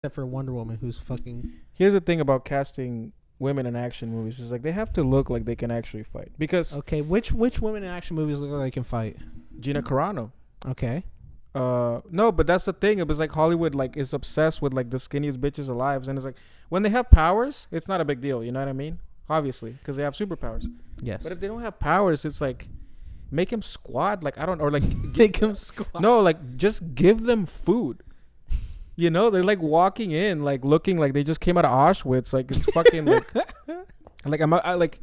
except for Wonder Woman, who's fucking. Here's the thing about casting women in action movies is like they have to look like they can actually fight because Okay, which women in action movies look like they can fight? Gina Carano. Okay. No, but that's the thing. It was like Hollywood like is obsessed with like the skinniest bitches alive, and it's like when they have powers, it's not a big deal. You know what I mean? Obviously, because they have superpowers. Yes. But if they don't have powers, it's like make them squat. Like I don't or like make them squat. no, like just give them food. You know, they're like walking in, like looking like they just came out of Auschwitz. Like it's fucking like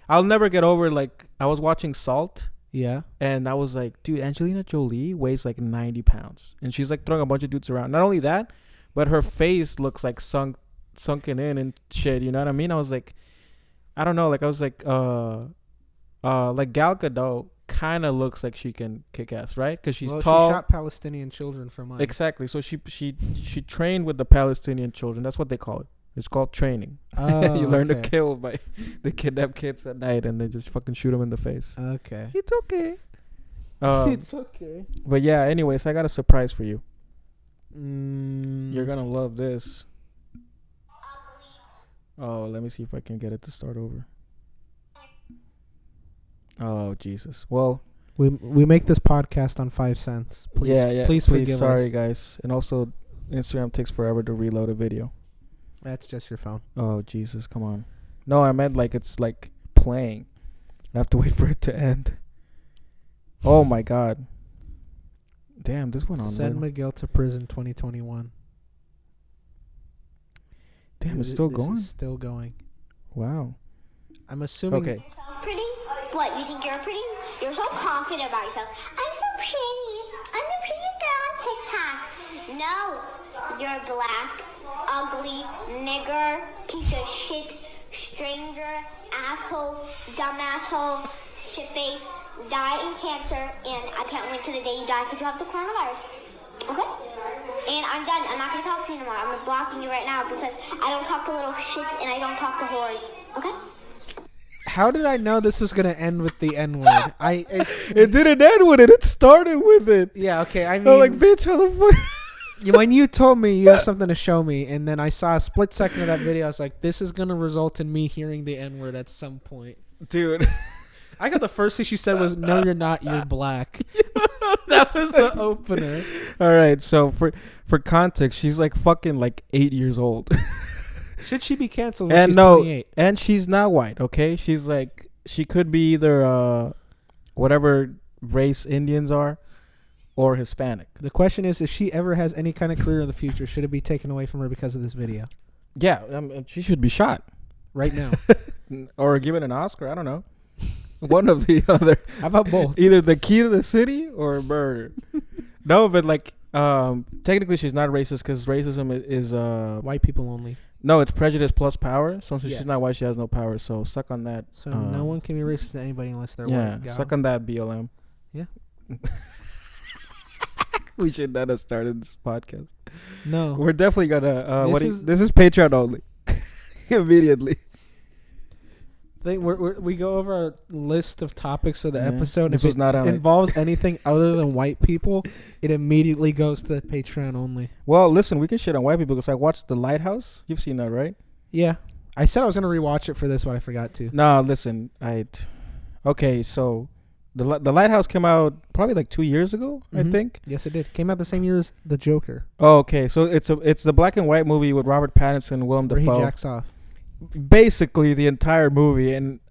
I'll never get over like I was watching Salt. Yeah. And I was like, dude, Angelina Jolie weighs like 90 pounds. And she's like throwing a bunch of dudes around. Not only that, but her face looks like sunken in and shit. You know what I mean? I was like, I don't know. Like, I was like Gal Gadot kind of looks like she can kick ass, right? Because she's tall. She shot Palestinian children for money. Exactly. So she trained with the Palestinian children. That's what they call it. It's called training. Oh, you learn to okay. kill by they kidnap kids at night and they just fucking shoot them in the face. Okay. It's okay. It's okay. But yeah, anyways, I got a surprise for you. You're You're gonna love this. Oh, let me see if I can get it to start over. Oh, Jesus. Well, we make this podcast on 5 cents. Please, yeah. please forgive sorry, us. guys. And also, Instagram takes forever to reload a video. That's just your phone. Oh, Jesus, come on. No, I meant like it's like playing. I have to wait for it to end. Oh my God. Damn, this went on. Send Miguel to prison 2021. Damn, it's still going? Is still going. Wow. I'm assuming. Okay. You're so pretty. What, you think you're pretty? You're so confident about yourself. I'm so pretty. I'm the prettiest girl on TikTok. No, you're black, ugly, nigger, piece of shit, stranger, asshole, dumb asshole, shitface, die in cancer, and I can't wait till the day you die because you have the coronavirus. Okay? And I'm done. I'm not going to talk to you anymore. I'm blocking you right now because I don't talk to little shits and I don't talk to whores. Okay? How did I know this was gonna end with the N word? It didn't end with it. It started with it. Yeah. Okay. I mean, I'm like, bitch, how the fuck? when you told me you have something to show me, and then I saw a split second of that video, I was like, this is gonna result in me hearing the N word at some point. Dude. I got the first thing she said was, "No, you're not. You're black." That was the opener. All right. So for context, she's like fucking like 8 years old. Should she be canceled when And she's no, 28? and she's not white. Okay, she's like she could be either whatever race Indians are, or Hispanic. The question is, if she ever has any kind of career in the future, should it be taken away from her because of this video? Yeah, she should be shot Right now. or given an Oscar. I don't know. One of the other. How about both? Either the key to the city or murder. No, but like technically she's not racist because racism is White people only. no, it's prejudice plus power. So since Yes. she's not white, she has no power. So suck on that. So no one can be racist to anybody unless they're Yeah, white. suck on that, BLM. Yeah. We should not have started this podcast. No. We're definitely gonna. This This is Patreon only. Immediately. We go over our list of topics for the Yeah. episode. This If was it not on it. involves anything other than white people, it immediately goes to Patreon only. Well, listen, we can shit on white people because I watched The Lighthouse. You've seen that, right? Yeah. I said I was going to rewatch it for this, but I forgot to. No, listen, okay, so the Lighthouse came out probably like 2 years ago, I Mhm. think. Yes, it did. Came out the same year as The Joker, Oh, okay, so it's the black and white movie with Robert Pattinson and Willem where he Dafoe. jacks off. Basically, the entire movie, and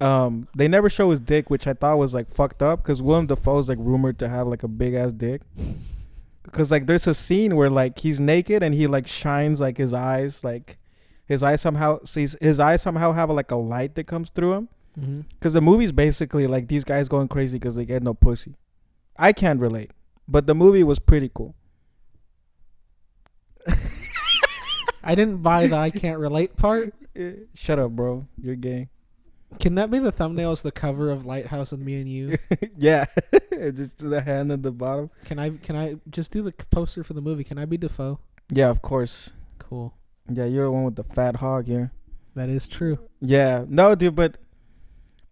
they never show his dick, which I thought was like fucked up because Willem Dafoe is like rumored to have like a big ass dick. Because like there's a scene where like he's naked and he like shines like his eyes somehow have like a light that comes through him. Mm-hmm. Because the movie's basically like these guys going crazy because they get no pussy. I can't relate, but the movie was pretty cool. I didn't buy the I can't relate part. Shut up, bro. You're gay. Can that be the thumbnail as the cover of Lighthouse with me and you? Yeah, just to the hand at the bottom. Can I just do the poster for the movie? Can I be Defoe? Yeah, of course. Cool. Yeah, you're the one with the fat hog here. That is true. Yeah, no, dude, but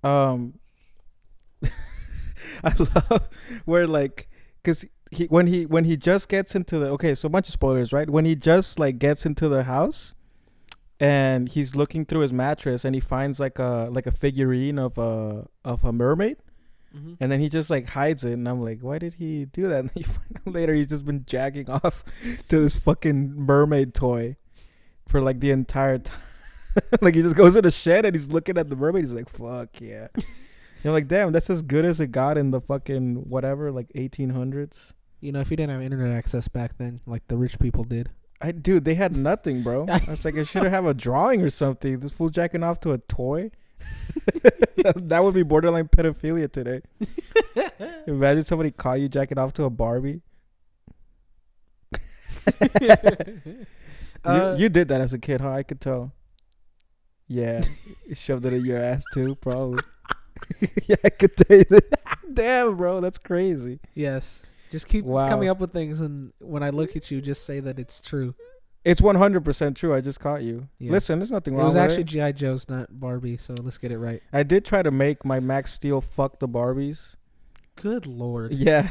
I love where like, cause when he just gets into the so a bunch of spoilers, right? When he just like gets into the house and he's looking through his mattress and he finds like a figurine of a mermaid. Mm-hmm. And then he just like hides it, and I'm like, why did he do that? And then you find out later he's just been jacking off to this fucking mermaid toy for like the entire time. Like he just goes in the shed and he's looking at the mermaid. He's like, fuck yeah. You're like, damn, that's as good as it got in the fucking whatever, like 1800s. You know, if you didn't have internet access back then, like the rich people did. Dude, they had nothing, bro. I was like, I should have a drawing or something. This fool jacking off to a toy. That would be borderline pedophilia today. Imagine somebody caught you jacking off to a Barbie. You did that as a kid, huh? I could tell. Yeah, you shoved it in your ass too, probably. Yeah, I could tell you that. Damn, bro, that's crazy. Yes. Just keep coming up with things, and when I look at you, just say that it's true. It's 100% true. I just caught you. Yes. Listen, there's nothing wrong with it. It was actually G.I. Joe's, not Barbie, so let's get it right. I did try to make my Max Steel fuck the Barbies. Good Lord. Yeah.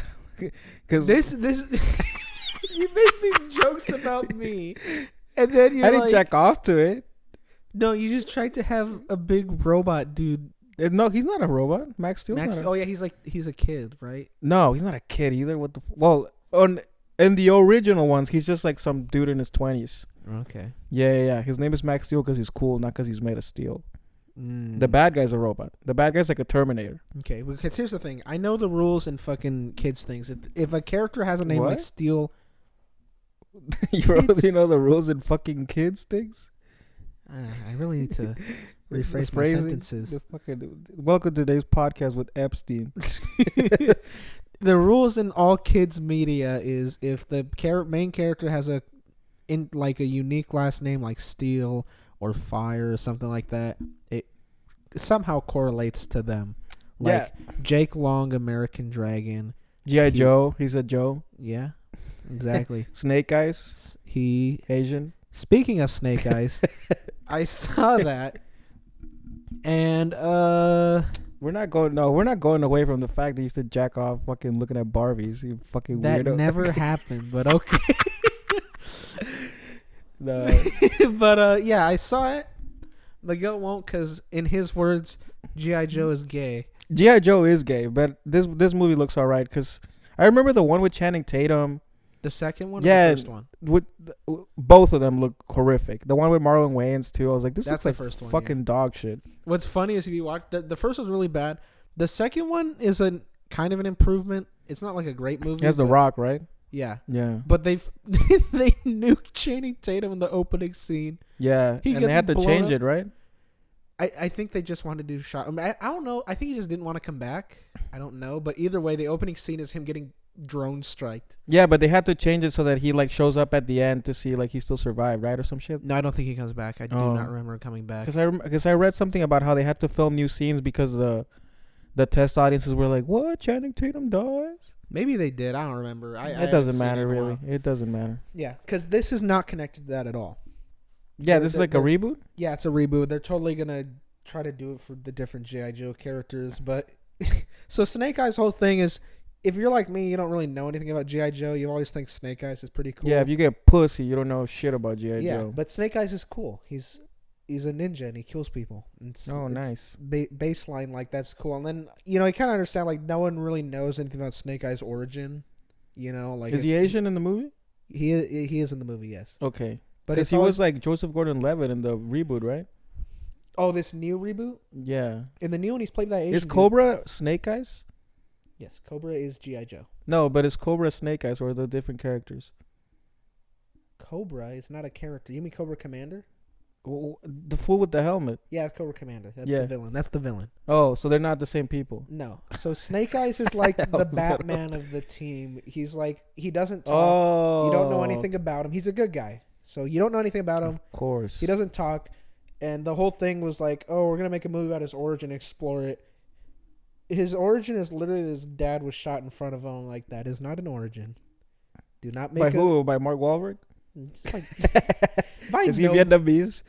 Cause this you make these jokes about me, and then I didn't jack off to it. No, you just tried to have a big robot dude. No, he's not a robot. Max Steel's oh yeah, he's a kid, right? No, he's not a kid either. What the in the original ones, he's just like some dude in his 20s. Okay. Yeah. His name is Max Steel because he's cool, not because he's made of steel. The bad guy's a robot. The bad guy's like a Terminator. Okay, because here's the thing. I know the rules in fucking kids things. If a character has a name like Steel, you really know the rules in fucking kids things. I really need to rephrase my sentences. Welcome to today's podcast with Epstein. The rules in all kids media is if the main character has a unique last name like Steel or Fire or something like that, it somehow correlates to them. Like Jake Long, American Dragon. G.I. Joe, he's a Joe. Yeah, exactly. Snake Eyes, he Asian. Speaking of Snake Eyes, I saw that, and we're not going away from the fact that you used to jack off fucking looking at Barbies. You fucking that weirdo. That never happened, but okay. No. But yeah, I saw it. The goat won't, because in his words, G.I. Joe is gay. G.I. Joe is gay, but this movie looks alright because I remember the one with Channing Tatum. The second one, yeah, or the first one? Both of them look horrific. The one with Marlon Wayans too. I was like, this looks like first one, fucking dog shit. What's funny is if you watch the first one's really bad. The second one is a kind of an improvement. It's not like a great movie. It has The Rock, right? Yeah. Yeah. But they nuked Channing Tatum in the opening scene. Yeah, and they had to change it, right? I think they just wanted to do shot. I don't know. I think he just didn't want to come back. I don't know. But either way, the opening scene is him getting drone striked. Yeah, but they had to change it so that he like shows up at the end to see like he still survived, right, or some shit. No, I don't think he comes back. I do not remember him coming back. Because I read something about how they had to film new scenes because the test audiences were like, "What? Channing Tatum dies?" Maybe they did. I don't remember. It doesn't matter really. It doesn't matter. Yeah, because this is not connected to that at all. Yeah, this is like a reboot. Yeah, it's a reboot. They're totally gonna try to do it for the different G.I. Joe characters, but so Snake Eyes' whole thing is, if you're like me, you don't really know anything about G.I. Joe. You always think Snake Eyes is pretty cool. Yeah, if you get pussy, you don't know shit about G.I. Joe. Yeah, but Snake Eyes is cool. He's a ninja and he kills people. Nice. Baseline, like, that's cool. And then, you know, you kind of understand, like, no one really knows anything about Snake Eyes' origin. You know, like, is he Asian in the movie? He is in the movie, yes. Okay, but he was like Joseph Gordon-Levitt in the reboot, right? Oh, this new reboot? Yeah. In the new one, he's played by that Asian Is Cobra Snake Eyes? Yes, Cobra is G.I. Joe. No, but is Cobra Snake Eyes, or are they different characters? Cobra is not a character. You mean Cobra Commander? The fool with the helmet. Yeah, it's Cobra Commander. That's the villain. That's the villain. Oh, so they're not the same people. No. So Snake Eyes is like the Batman of the team. He's like, he doesn't talk. Oh. You don't know anything about him. He's a good guy. So you don't know anything about him. Of course. He doesn't talk. And the whole thing was like, oh, we're going to make a movie about his origin, explore it. His origin is literally his dad was shot in front of him. Like, that is not an origin. Do not make By who? By Mark Wahlberg? By is he Vietnamese?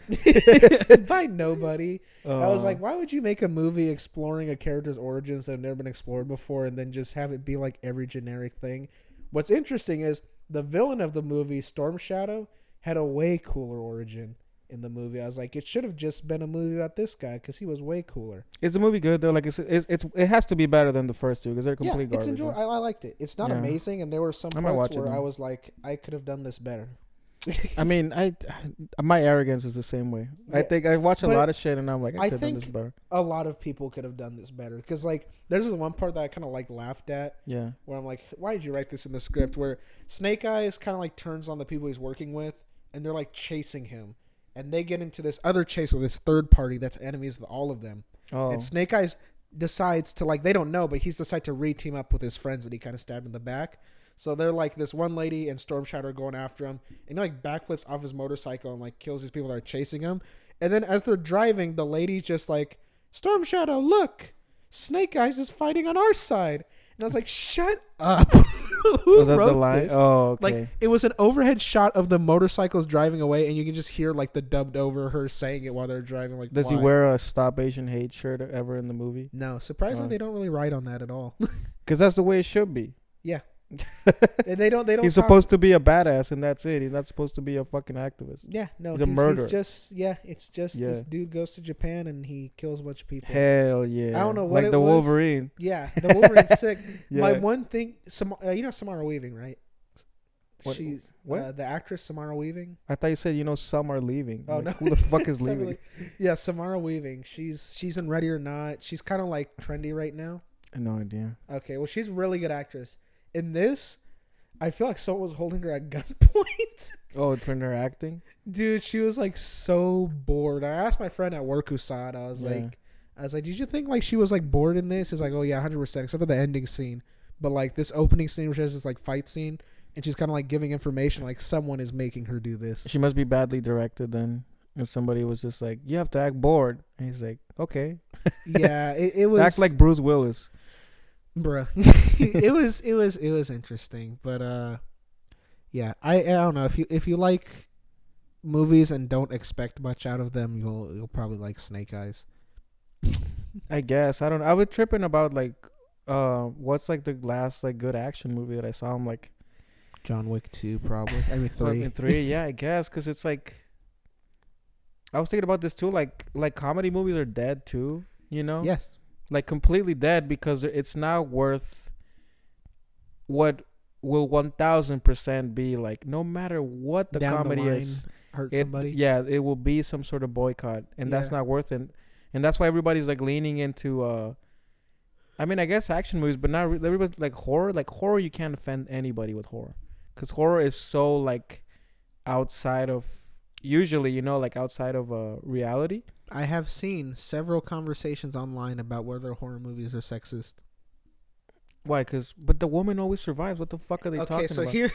By nobody. I was like, why would you make a movie exploring a character's origins that have never been explored before and then just have it be like every generic thing? What's interesting is the villain of the movie, Storm Shadow, had a way cooler origin in the movie. I was like, it should have just been a movie about this guy because he was way cooler. Is the movie good though? Like it has to be better than the first two because they're complete Yeah, it's garbage. enjoyable. I liked it. It's not Yeah. amazing, and there were some I might parts watch it where I now. was like, I could have done this better. I mean, my arrogance is the same way. I Yeah, think I watch a but lot of shit and I'm like, I I could have done this think- better. A lot of people could have done this better because like there's this one part that I kind of like laughed at Yeah. where I'm like, why did you write this in the script? Where Snake Eyes kind of like turns on the people he's working with, and they're like chasing him, and they get into this other chase with this third party that's enemies with all of them. Oh. And Snake Eyes decides to like, they don't know, but he's decided to re-team up with his friends that he kind of stabbed in the back. So they're like, this one lady and Storm Shadow are going after him, and he like backflips off his motorcycle and like kills these people that are chasing him. And then as they're driving, the lady's just like, Storm Shadow, look, Snake Eyes is fighting on our side. And I was like, shut up. Who Was that the wrote line? this? Oh, okay. Like, it was an overhead shot of the motorcycles driving away, and you can just hear like the dubbed over her saying it while they're driving. Like, Does he why? wear a Stop Asian Hate shirt ever in the movie? No, surprisingly, Oh. they don't really write on that at all. Because that's the way it should be. Yeah, and they don't. He's talk- supposed to be a badass, and that's it. He's not supposed to be a fucking activist. Yeah, no, he's a murderer. He's just it's just Yeah. this dude goes to Japan and he kills a bunch of people. Hell yeah! I don't know what like it the was. Wolverine. Yeah, the Wolverine's sick. Yeah. My one thing, you know Samara Weaving, right? What- She's what? the actress Samara Weaving. I thought you said some are leaving. Oh Like, no, who the fuck is Somebody- leaving? Yeah, Samara Weaving. She's in Ready or Not. She's kind of like trendy right now. I have no idea. Okay, well she's a really good actress. In this, I feel like someone was holding her at gunpoint. Oh, for her acting. Dude, she was like so bored. I asked my friend at work who saw it. I was Yeah. like, did you think like she was like bored in this? He's like, oh yeah, 100%, except for the ending scene. But like this opening scene, which has this like fight scene, and she's kind of like giving information, like someone is making her do this. She must be badly directed then. And somebody was just like, "You have to act bored," and he's like, "Okay, Yeah, it was act like Bruce Willis." bruh. it was interesting, but yeah, I don't know if you like movies and don't expect much out of them, you'll probably like Snake Eyes. I guess I don't. I was tripping about like, what's like the last like good action movie that I saw? I'm like, John Wick 2 probably. I mean 3. fucking 3. Yeah, I guess because it's like, I was thinking about this too. Like comedy movies are dead too. You know? Yes. Like completely dead because it's not worth what will 1000% be like. No matter what the Down comedy line, is, hurt it, somebody. yeah, it will be some sort of boycott, and that's Yeah. not worth it. And that's why everybody's like leaning into I mean, I guess action movies, but not everybody's like horror. Like horror, you can't offend anybody with horror, because horror is so like outside of usually, like outside of reality. I have seen several conversations online about whether horror movies are sexist. Why? But the woman always survives. What the fuck are they talking Okay, so about? here,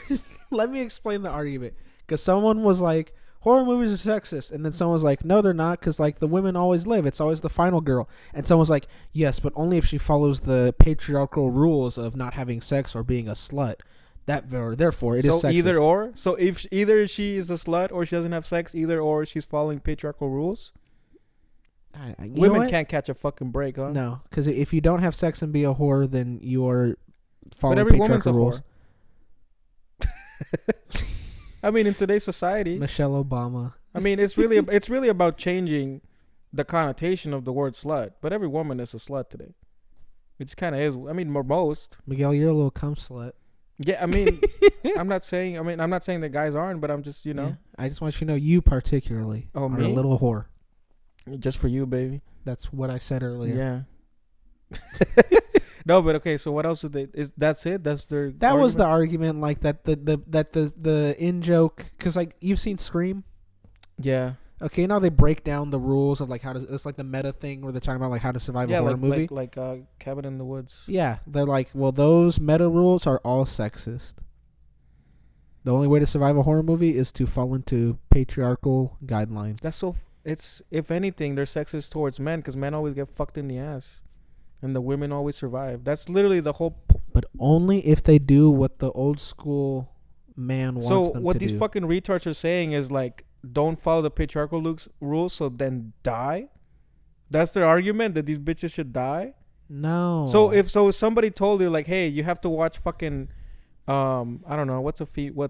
let me explain the argument. Because someone was like, horror movies are sexist. And then someone was like, no, they're not, because like the women always live. It's always the final girl. And someone was like, yes, but only if she follows the patriarchal rules of not having sex or being a slut. Therefore, it is So sexist. either or. So if either she is a slut or she doesn't have sex, either or she's following patriarchal rules. You know Women what? can't catch a fucking break, huh? No, because if you don't have sex and be a whore, then you are following But every woman's a patriarchal rules. whore. I mean, in today's society, Michelle Obama. I mean, it's really about changing the connotation of the word slut. But every woman is a slut today. It kind of is. I mean, most. Miguel, you're a little cum slut. Yeah, I mean, I'm not saying that guys aren't, but I'm just, Yeah. I just want you to know you particularly Oh, are me? a little whore. just for you, baby. That's what I said earlier. Yeah. No, but okay. So what else did they? That's it? That's their. That was the argument? argument, like that the in joke, because like you've seen Scream. Yeah. Okay, now they break down the rules of like how to. It's like the meta thing where they're talking about like how to survive a Yeah, horror like movie. like Cabin in the Woods. Yeah, they're like, well, those meta rules are all sexist. The only way to survive a horror movie is to fall into patriarchal guidelines. That's so. It's if anything, they're sexist towards men because men always get fucked in the ass, and the women always survive. That's literally the whole. But only if they do what the old school man wants So them what to these do. fucking retards are saying is like, don't follow the patriarchal rules, so then die. That's their argument, that these bitches should die. No. So if somebody told you like, hey, you have to watch fucking I don't know, what's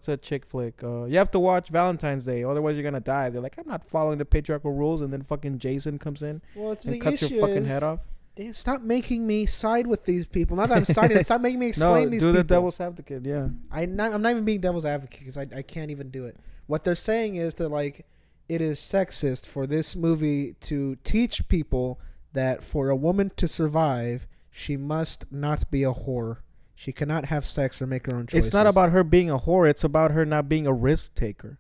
a chick flick? You have to watch Valentine's Day, otherwise you're gonna die. They're like, I'm not following the patriarchal rules, and then fucking Jason comes in Well, it's and the cuts your issue fucking is- head off. Damn, stop making me side with these people. Not that I'm siding. Stop making me explain No, these do people. the devil's advocate. Yeah. I'm not even being devil's advocate because I can't even do it. What they're saying is they're like, it is sexist for this movie to teach people that for a woman to survive, she must not be a whore. She cannot have sex or make her own choices. It's not about her being a whore. It's about her not being a risk taker.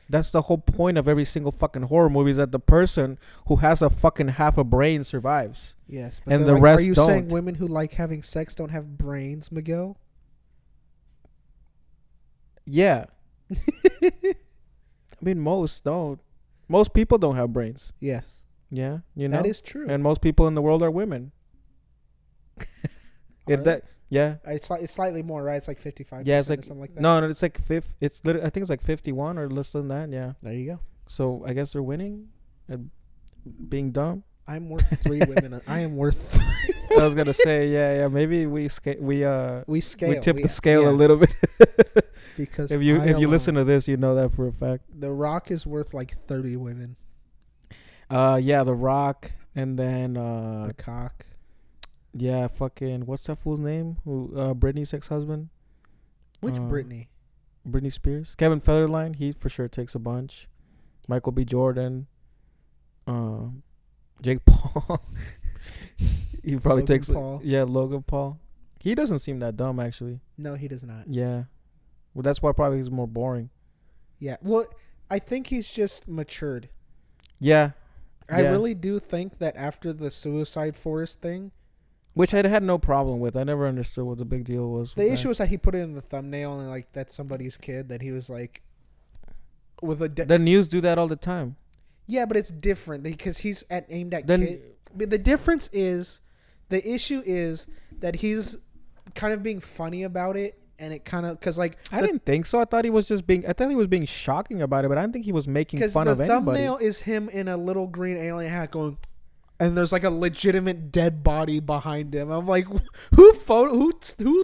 That's the whole point of every single fucking horror movie, is that the person who has a fucking half a brain survives. Yes, but and they're the like, rest are you don't. saying women who like having sex don't have brains, Miguel? Yeah. I mean, most don't. Most people don't have brains. Yes, Yeah, you know. that is true. And most people in the world are women. If Are that, yeah, it's slightly more, right? It's like 55%. yeah, it's like something like that. no, it's like It's I think it's like 51 or less than that. Yeah. There you go. So I guess they're winning at being dumb. I'm worth 3 women. I am worth. I was gonna say, yeah. Maybe we scale. we tip We- the scale yeah, a little bit. because if you I alone- listen to this, you know that for a fact. The Rock is worth like 30 women. Yeah, The Rock, and then The cock. yeah, fucking what's that fool's name? Who Britney's ex-husband? Which Britney? Britney Spears. Kevin Federline, he for sure takes a bunch. Michael B. Jordan. Jake Paul. He probably Logan takes Paul. yeah, Logan Paul. He doesn't seem that dumb actually. No, he does not. Yeah. Well, that's why probably he's more boring. Yeah. Well, I think he's just matured. Yeah. I Yeah. really do think that after the Suicide Forest thing, Which I had no problem with. I never understood what the big deal was. the issue was that he put it in the thumbnail and like that's somebody's kid that he was like with a the news do that all the time. yeah, but it's different because he's aimed at Then kid. But the difference is, the issue is that he's kind of being funny about it, and it kind of because like I didn't think so. I thought he was being shocking about it, but I didn't think he was making because fun the of anybody. thumbnail is him in a little green alien hat going, and there's like a legitimate dead body behind him. I'm like, who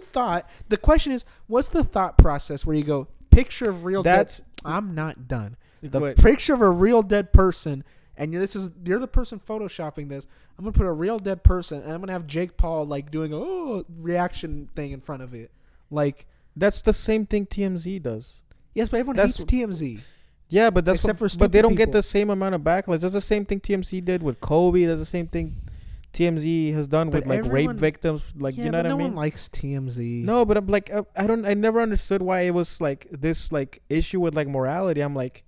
thought? The question is, what's the thought process where you go picture of real dead? I'm not done. The Wait. picture of a real dead person, and you're the person photoshopping this. I'm gonna put a real dead person, and I'm gonna have Jake Paul like doing a reaction thing in front of it. Like, That's the same thing TMZ does. yes, but everyone That's- hates TMZ. Yeah, but that's Except for but they stupid don't get people. the same amount of backlash. That's the same thing TMZ did with Kobe. That's the same thing TMZ has done But with like everyone- rape victims. Like Yeah, you know but what no I mean? one likes TMZ. No, but I'm like I never understood why it was like this like issue with like morality. I'm like,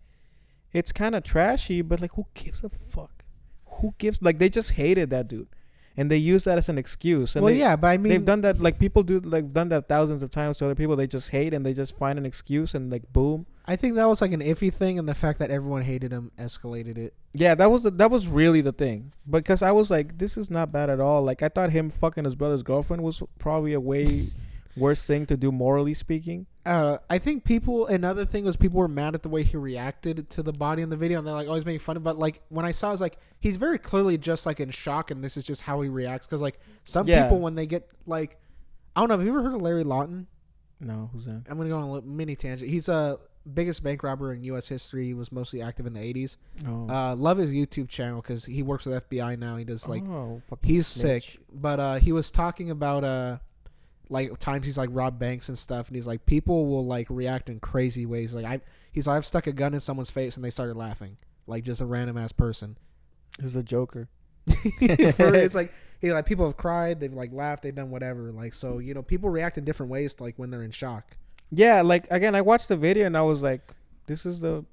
it's kind of trashy, but like who gives a fuck? Who gives like they just hated that dude, and they use that as an excuse. And well, they, yeah, but I mean, they've done that like people do like done that thousands of times to other people. They just hate and they just find an excuse and like boom. I think that was like an iffy thing, and the fact that everyone hated him escalated it. Yeah, that was really the thing, because I was like, this is not bad at all. Like I thought him fucking his brother's girlfriend was probably a way worse thing to do morally speaking. I think another thing was people were mad at the way he reacted to the body in the video, and they're like always making fun of it. But like when I saw it, I was like, he's very clearly just like in shock, and this is just how he reacts. Because like some Yeah. people, when they get like, I don't know, have you ever heard of Larry Lawton? No, who's that? I'm gonna go on a mini tangent. He's a biggest bank robber in U.S. history. He was mostly active in the 80s. Oh, Love his YouTube channel because he works with FBI now. He does like fucking he's snitch. sick, but he was talking about like times he's like robbed banks and stuff, and he's like people will like react in crazy ways. Like I've stuck a gun in someone's face and they started laughing, like just a random ass person. He's a joker. It's like people have cried, they've like laughed, they've done whatever. Like so, people react in different ways to, like when they're in shock. Yeah, like again, I watched the video and I was like, this is the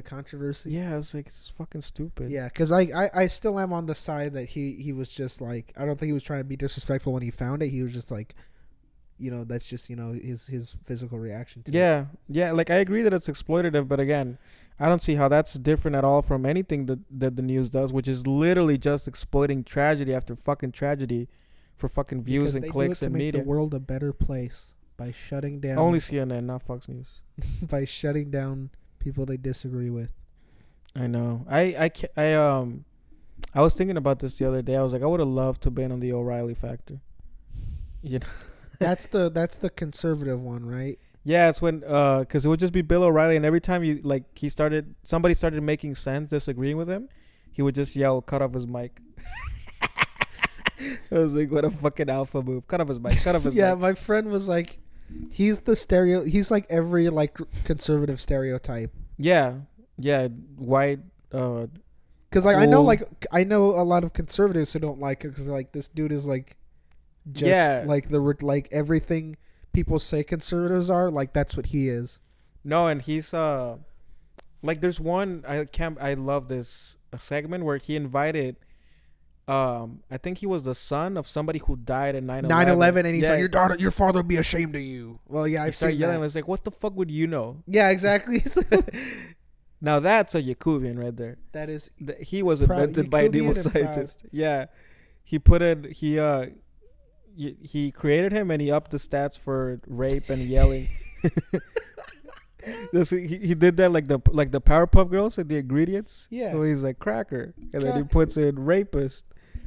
controversy. yeah. I was like, it's fucking stupid. Yeah, because I still am on the side that he was just like, I don't think he was trying to be disrespectful when he found it. He was just like, that's just his physical reaction to it. Yeah. Like I agree that it's exploitative, but again, I don't see how that's different at all from anything that the news does, which is literally just exploiting tragedy after fucking tragedy for fucking views Because and they clicks do it to and make media. the world a better place by shutting down Only CNN, not Fox News. by shutting down people they disagree with. I know. I was thinking about this the other day. I was like, I would have loved to been on the O'Reilly Factor. You know. That's the conservative one, right? Yeah, it's when because it would just be Bill O'Reilly, and every time somebody started making sense, disagreeing with him, he would just yell, "Cut off his mic." I was like, what a fucking alpha move! Cut off his mic. Cut off his Yeah, mic. my friend was like, he's like every like conservative stereotype. Yeah, yeah, white. Because like Cool. I know a lot of conservatives who don't like it because like this dude is like just Yeah. like like everything people say conservatives are, like that's what he is. No, and he's like there's one I love this segment where he invited I think he was the son of somebody who died in 9/11. 9/11, and he's Yeah. like, your father would be ashamed of you. Well, yeah, He I've started seen yelling. I that. was like, what the fuck would you know? Yeah, exactly. Now that's a Yakubian right there. That is He was Proud- invented by an Yakubian evil and proud. scientist. Yeah, he put it. He created him, and he upped the stats for rape and yelling. He did that like the Powerpuff Girls, like the ingredients. Yeah. So he's like cracker, and then he Cracker. puts in rapist,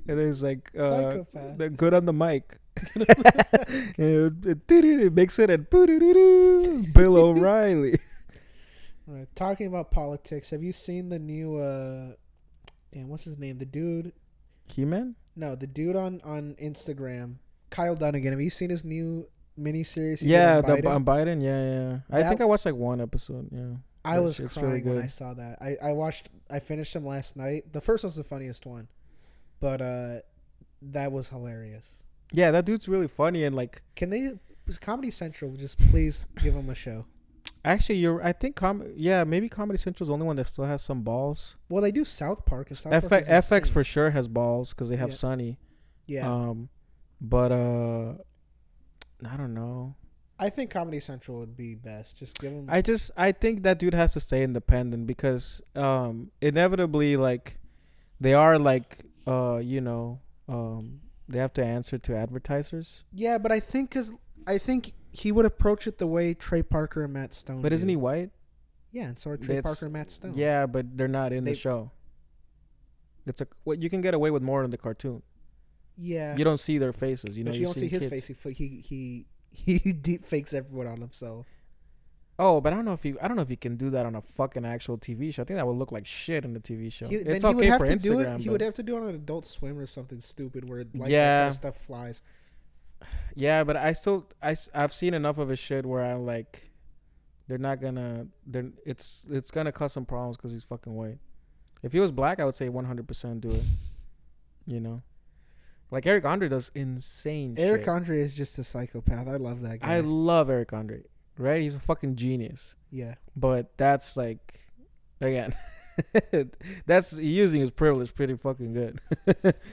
and then he's like Psychopath. the good on the mic. And it makes it and Bill O'Reilly. Right. Talking about politics, have you seen the new what's his name? The dude He-Man? No, the dude on Instagram, Kyle Dunnigan. Have you seen his new miniseries? he did Yeah, on the Biden? Biden. Yeah. I That- think I watched like one episode. Yeah. I That was shit's crying really when I good. saw that. I finished him last night. The first one's the funniest one, but that was hilarious. Yeah, that dude's really funny and like. Can they? Comedy Central just please give him a show? Actually, I think maybe Comedy Central's the only one that still has some balls. Well, they do South Park. And South Park is FX insane. for sure has balls because they have Yeah. Sunny. Yeah, But I don't know. I think Comedy Central would be best. Just give him. I think that dude has to stay independent because inevitably like they are like they have to answer to advertisers. Yeah, but I think he would approach it the way Trey Parker and Matt Stone. But isn't do. he white? Yeah, and so are Trey It's- Parker and Matt Stone. Yeah, but they're not in the They- show. You can get away with more in the cartoon. Yeah. You don't see their faces. You know, But you don't see his kids. face. He deep fakes everyone on himself. Oh, but I don't know if he can do that on a fucking actual TV show. I think that would look like shit on the TV show. Then It's he would okay have for to Instagram. do it. He would but- have to do it on Adult Swim or something stupid where like that Yeah. kind of stuff flies. Yeah, but I've seen enough of his shit where I'm like, it's gonna cause some problems because he's fucking white. If he was black, I would say 100% do it. You know, like Eric Andre does insane Eric shit. Andre is just a psychopath. I love that guy. I love Eric Andre. Right, he's a fucking genius. Yeah. But that's like, again, that's using his privilege pretty fucking good.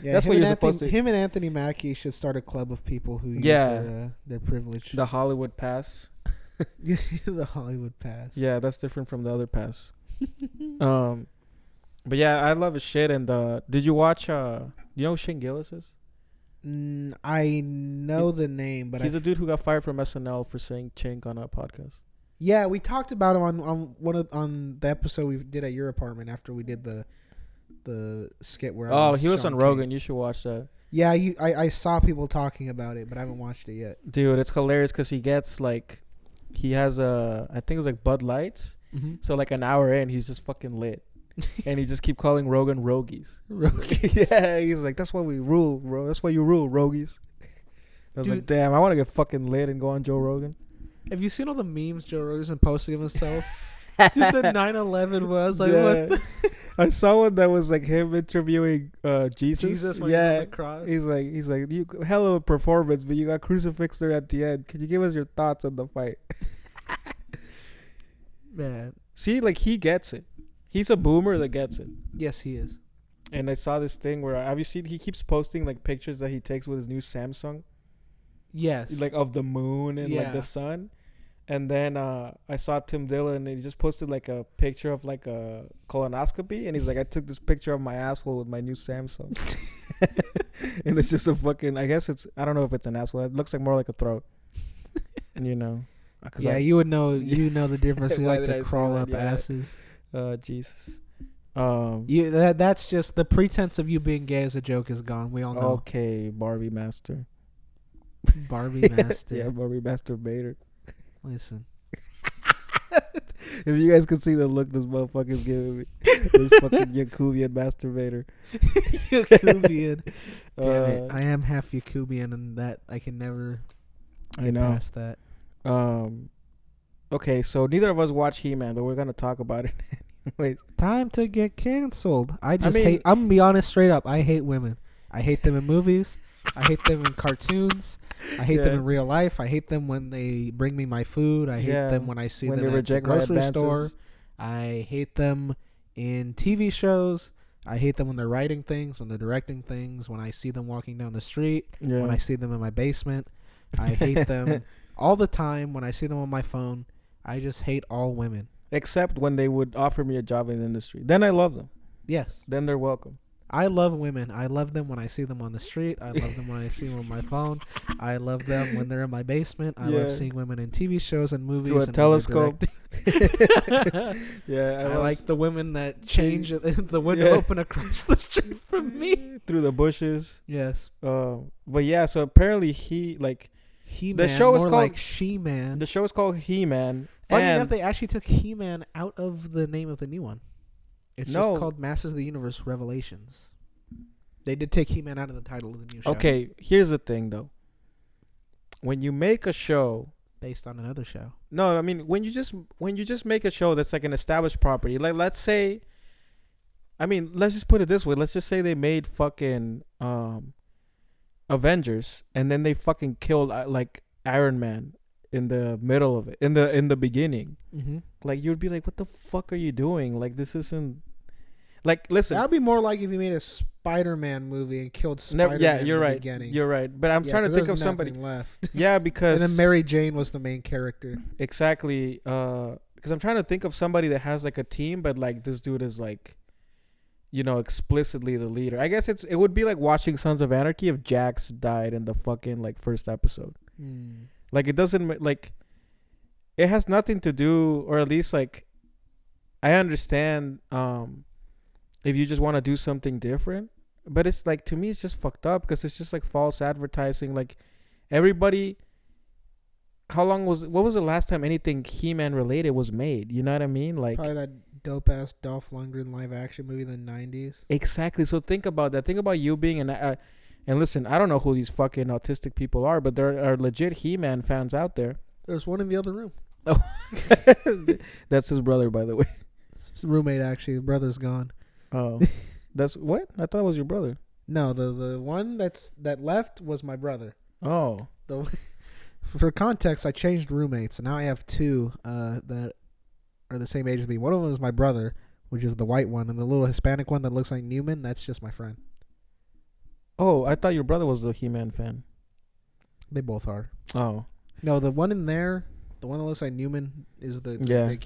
Yeah, That's him what and you're supposed to. Him and Anthony Mackie should start a club of people who use Yeah. their privilege. The Hollywood pass. The Hollywood pass. Yeah, that's different from the other pass. But yeah, I love his shit. And did you watch? You know who Shane Gillis is? I know the name, but He's a dude who got fired from SNL for saying "chink" on a podcast. Yeah, we talked about him on the episode we did at your apartment after we did the skit where. He was Sean on King. Rogan. You should watch that, Yeah, I saw people talking about it, but I haven't watched it yet. dude. It's hilarious because he gets like, he has I think it was like Bud Lights. Mm-hmm. So like an hour in, he's just fucking lit. And he just keep calling Rogan Rogies. Yeah, he's like, that's why we rule, bro. That's why you rule, Rogies. I was like, Dude. damn, I want to get fucking lit and go on Joe Rogan. Have you seen all the memes Joe Rogan's been posting of himself? Dude, the 9/11 was like, what? The I saw one that was like him interviewing Jesus. Jesus when he's on the cross. He's like, you hell of a performance, but you got crucifixed there at the end. Can you give us your thoughts on the fight? Man, See, like he gets it. He's a boomer that gets it. yes, he is. And I saw this thing where have you seen? He keeps posting like pictures that he takes with his new Samsung, Yes, like of the moon and like Yeah. the sun. And then I saw Tim Dillon, and he just posted like a picture of like a colonoscopy, and he's like, I took this picture of my asshole with my new Samsung. And it's just a fucking, I guess I don't know if it's an asshole. It looks like more like a throat. And you know, 'cause yeah, you would know. You know the difference. You Why like did I to say crawl that? up Yeah. asses. Jesus. That's just the pretense of you being gay as a joke is gone. We all know. Okay, Barbie Master. Barbie Master. Yeah, Barbie Masturbator. Listen. If you guys could see the look this motherfucker's giving me, this fucking Yakubian masturbator. Yakubian. Damn it. Uh, I am half Yakubian, and that I can never I get know. past that. Okay, so neither of us watch He-Man, but we're gonna talk about it anyways. Time to get canceled. I just mean- hate. I'm gonna be honest, straight up. I hate women. I hate them in movies. I hate them in cartoons. I hate them Yeah. in real life. I hate them when they bring me my food. I hate Yeah, them when I see when them they at the reject my grocery store. advances. I hate them in TV shows. I hate them when they're writing things, when they're directing things, when I see them walking down the street, Yeah. when I see them in my basement. I hate them all the time when I see them on my phone. I just hate all women. Except when they would offer me a job in the industry. Then I love them. Yes. Then they're welcome. I love women. I love them when I see them on the street. I love them when I see them on my phone. I love them when they're in my basement. I Yeah. love seeing women in TV shows and movies. Through a and when they're telescope. directing. Yeah, I like the women that change the window Yeah. open across the street from me. through the bushes. Yes. But yeah, so apparently He-Man. show is more called- like She-Man. the show is called He-Man. Funny and enough, they actually took He-Man out of the name of the new one. It's No. just called Masters of the Universe Revelations. They did take He-Man out of the title of the new show. okay, here's the thing though. When you make a show, Based on another show. no, I mean when you just make a show that's like an established property, like let's say, I mean let's just put it this way, let's just say they made fucking Avengers and then they fucking killed like Iron Man in the middle of it, in the beginning. Mm-hmm. Like you'd be like, what the fuck are you doing? Like this isn't like listen. That'd be more like if you made a Spider-Man movie and killed Never, Spider-Man yeah, in you're the right. beginning. You're right. But I'm Yeah, trying to 'cause think there's of somebody. nothing left. Yeah, because And then Mary Jane was the main character. exactly. Because I'm trying to think of somebody that has like a team, but like this dude is like, you know, explicitly the leader. I guess it would be like watching Sons of Anarchy if Jax died in the fucking like first episode. Like it doesn't like. It has nothing to do, or at least like, I understand. If you just want to do something different, but it's like to me it's just fucked up because it's just like false advertising. Like everybody, what was the last time anything He-Man related was made? You know what I mean? Like Probably that dope-ass Dolph Lundgren live-action movie in the 90s. exactly. So think about that. Think about you being and listen, I don't know who these fucking autistic people are, but there are legit He-Man fans out there. There's one in the other room. That's his brother, by the way. His roommate, actually. His brother's gone. Oh, that's what? I thought it was your brother. No, the one that left was my brother. Oh, For context, I changed roommates, and now I have two that are the same age as me. One of them is my brother, which is the white one, and the little Hispanic one that looks like Newman, that's just my friend. oh, I thought your brother was the He-Man fan. They both are. Oh, No, the one in there, the one that looks like Newman, is the Yeah. big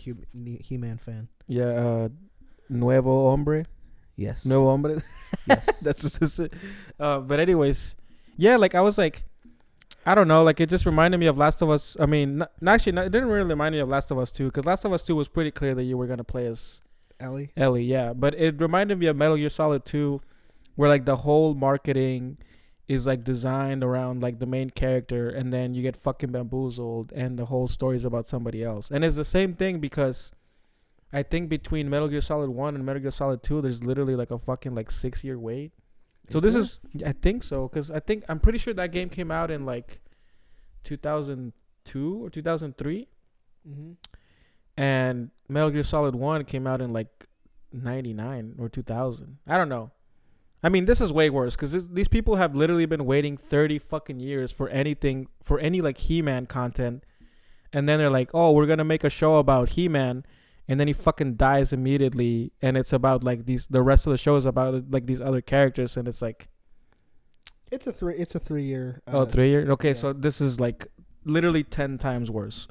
He-Man fan. yeah. Nuevo hombre. Yes. Nuevo hombre. Yes. That's just it. But anyways, yeah. Like I was like, I don't know. Like it just reminded me of Last of Us. I mean, it didn't really remind me of Last of Us 2 because Last of Us 2 was pretty clear that you were gonna play as Ellie. Ellie. Yeah, but it reminded me of Metal Gear Solid 2, where like the whole marketing is like designed around like the main character, and then you get fucking bamboozled, and the whole story is about somebody else. And it's the same thing because I think between Metal Gear Solid 1 and Metal Gear Solid 2, there's literally like a fucking like 6-year wait. So this is, I think so, because I'm pretty sure that game came out in like 2002 or 2003, Mm-hmm. and Metal Gear Solid 1 came out in like 99 or 2000. I don't know. I mean, this is way worse because these people have literally been waiting 30 fucking years for any like He-Man content, and then they're like, oh, we're gonna make a show about He-Man. And then he fucking dies immediately, and it's about like the rest of the show is about like these other characters, and it's like It's a 3-year. 3 years. Okay, yeah. so this is like literally 10 times worse.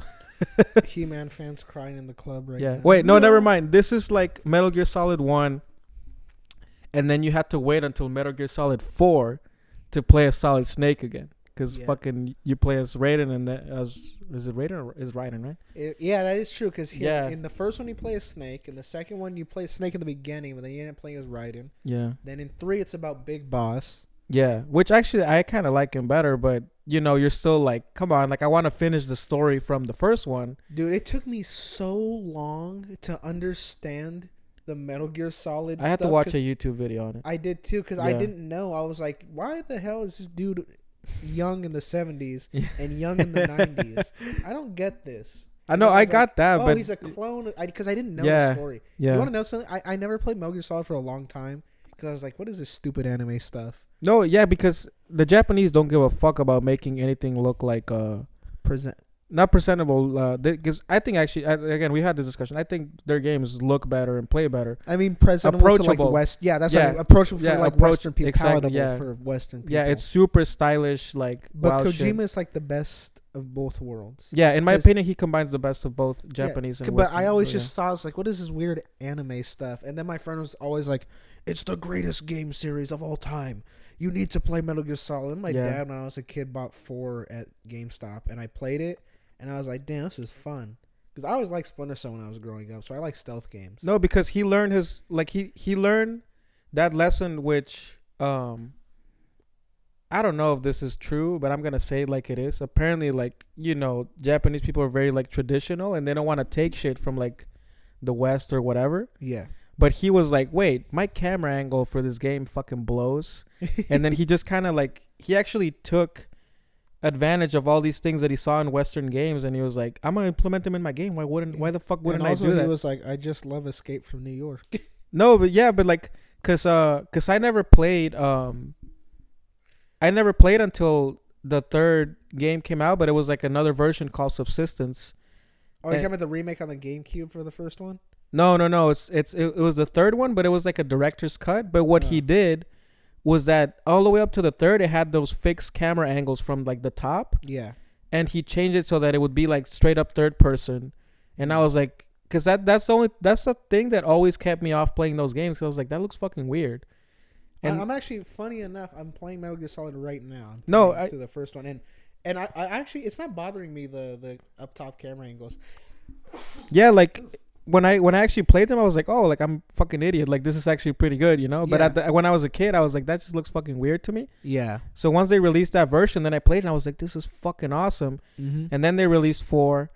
He-Man fans crying in the club right Yeah. now. Wait, no, never mind. This is like Metal Gear Solid 1, and then you have to wait until Metal Gear Solid 4 to play as Solid Snake again, because Yeah. fucking you play as Raiden and is it Raiden or is Raiden, right? Yeah, that is true. Because Yeah. in the first one you play as Snake, in the second one you play as Snake in the beginning, but then you end up playing as Raiden. Yeah. Then in 3 it's about Big Boss. Yeah, which actually I kind of like him better, but you're still like, come on, like I want to finish the story from the first one. Dude, it took me so long to understand the Metal Gear Solid I had to stuff, watch 'cause a YouTube video on it. I did too, because I Yeah. didn't know. I was like, why the hell is this dude young in the 70s and young in the 90s? I don't get this. I know, And I was got like, that, oh, but he's a clone. Because I didn't know Yeah, the story. yeah. You want to know something? I never played Metal Gear Solid for a long time because I was like, what is this stupid anime stuff? No, yeah, because the Japanese don't give a fuck about making anything look like Present. not presentable. Because I think actually, again, we had this discussion. I think their games look better and play better. I mean, presentable to like Approachable. West. Yeah, that's Yeah. what I mean. Approachable for Yeah, like approach- Western people. exactly, Palatable yeah. for Western people. Yeah, it's super stylish, like But wild Kojima shit. is like the best of both worlds. Yeah, in my 'cause- opinion, he combines the best of both Japanese and But Western. I always yeah. just saw, I was like, what is this weird anime stuff? And then my friend was always like, it's the greatest game series of all time. You need to play Metal Gear Solid. And my Yeah. dad, when I was a kid, bought 4 at GameStop. And I played it. And I was like, damn, this is fun. Because I always liked Splinter Cell when I was growing up. So I like stealth games. No, because he learned his like he learned that lesson, which I don't know if this is true, but I'm gonna say it like it is. Apparently, like Japanese people are very like traditional, and they don't want to take shit from like the West or whatever. Yeah. But he was like, wait, my camera angle for this game fucking blows. And then he just kind of like, he actually took advantage of all these things that he saw in Western games, and he was like, I'm gonna implement them in my game. Why the fuck wouldn't and I also do that? he was like, I just love Escape from New York. No, but yeah, but like, cause I never played until the third game came out, but it was like another version called Subsistence. Oh, you talking about the remake on the GameCube for the first one? No. It was the third one, but it was like a director's cut. But what he did was that all the way up to the third, it had those fixed camera angles from like the top, Yeah. and he changed it so that it would be like straight up third person. And I was like, cause that's the thing that always kept me off playing those games. Cause I was like, that looks fucking weird. And I'm actually, funny enough, I'm playing Metal Gear Solid right now. I'm No, playing through the first one, and I actually, it's not bothering me, the up top camera angles. yeah, like when I actually played them, I was like, oh, like I'm a fucking idiot. Like this is actually pretty good, But Yeah. when I was a kid, I was like, that just looks fucking weird to me. Yeah. So once they released that version, then I played it and I was like, this is fucking awesome. Mm-hmm. And then they released 4.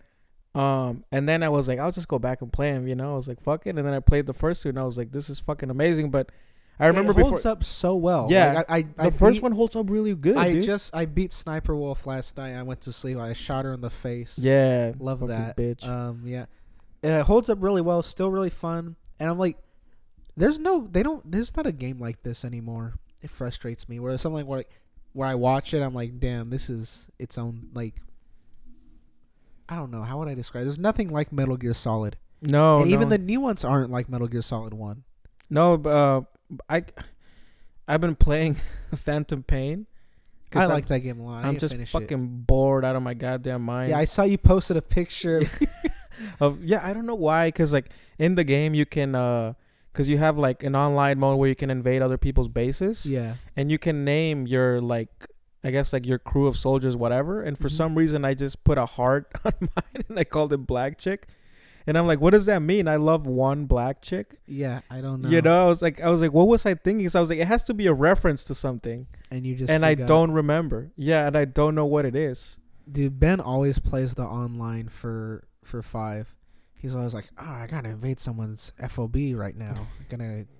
And then I was like, I'll just go back and play them, I was like, fuck it. And then I played the first 2 and I was like, this is fucking amazing. But I remember it holds before up so well. Yeah, Like, I the first beat- one holds up really good, I dude. I beat Sniper Wolf last night. I went to sleep. I shot her in the face. Yeah. Love fucking that. bitch. Yeah. It holds up really well. Still really fun. And I'm like, there's not a game like this anymore. It frustrates me. Where something where I watch it, I'm like, damn, this is its own, like, I don't know, how would I describe it? There's nothing like Metal Gear Solid. No, and even no. the new ones aren't like Metal Gear Solid 1. No, I've been playing Phantom Pain. I like that game a lot. I'm just fucking bored out of my goddamn mind. Yeah, I saw you posted a picture. I don't know why, because like in the game you can because you have like an online mode where you can invade other people's bases. Yeah. And you can name your like, I guess like your crew of soldiers, whatever. And for Mhm. some reason I just put a heart on mine and I called it Black Chick. And I'm like, what does that mean? I love one black chick. Yeah, I don't know. I was like, what was I thinking? So I was like, it has to be a reference to something. And you just And I forgot. don't remember. Yeah, and I don't know what it is. Dude, Ben always plays the online for 5. He's always like, "Oh, I gotta invade someone's FOB right now.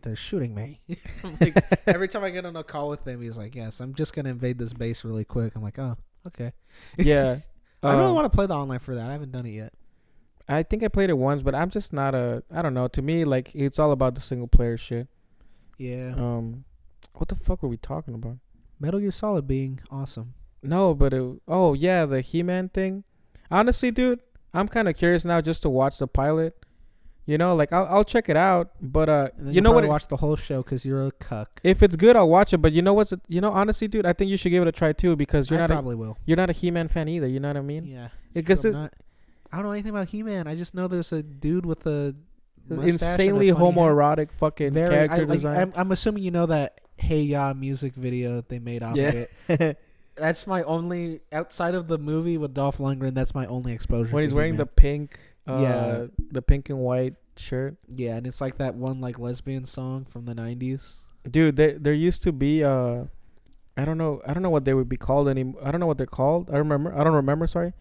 They're shooting me." I'm like, every time I get on a call with him, he's like, "Yes, I'm just gonna invade this base really quick." I'm like, "Oh, okay." Yeah. I really want to play the online for that. I haven't done it yet. I think I played it once, but I'm just not I don't know. To me, like, it's all about the single player shit. Yeah. What the fuck were we talking about? Metal Gear Solid being awesome. No, but the He-Man thing. Honestly, dude, I'm kind of curious now just to watch the pilot. Like I'll check it out, but And then you know what? Watch the whole show because you're a cuck. If it's good, I'll watch it. But you know what's? Honestly, dude, I think you should give it a try too because I probably will. you're not a He-Man fan either. You know what I mean? Yeah. Because I don't know anything about He-Man. I just know there's a dude with a mustache insanely and a funny hat. homoerotic fucking character design. I'm assuming you know that Hey Ya music video they made off of it. That's my only, outside of the movie with Dolph Lundgren, that's my only exposure. When to he's wearing the He-Man. pink, the pink and white shirt. Yeah, and it's like that one like lesbian song from the 90s. Dude, there used to be I don't know. I don't know what they would be called anymore. I don't know what they're called. I don't remember. Sorry,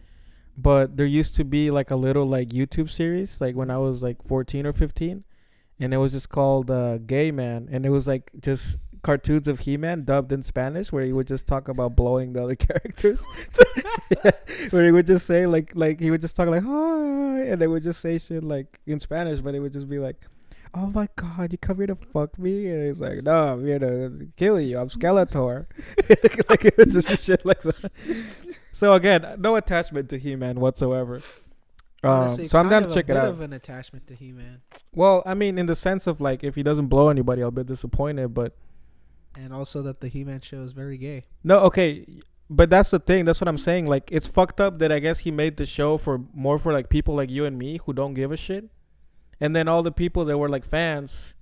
but there used to be like a little like YouTube series like when I was like 14 or 15, and it was just called Gay Man, and it was like just cartoons of He-Man dubbed in Spanish where he would just talk about blowing the other characters. Yeah, where he would just say like he would just talk like hi, and they would just say shit like in Spanish, but it would just be like, oh my god, you come here to fuck me, and he's like, no, I'm here to kill you, I'm Skeletor. Like it would just be shit like that. So again, no attachment to He-Man whatsoever. Honestly, So I'm kind down of to check a it bit out. of an attachment to He-Man, Well, I mean, in the sense of like, if he doesn't blow anybody, I'll be disappointed. But and also that the He-Man show is very gay. no, okay, but that's the thing. That's what I'm saying. Like, it's fucked up that I guess he made the show for more for like people like you and me who don't give a shit, and then all the people that were like fans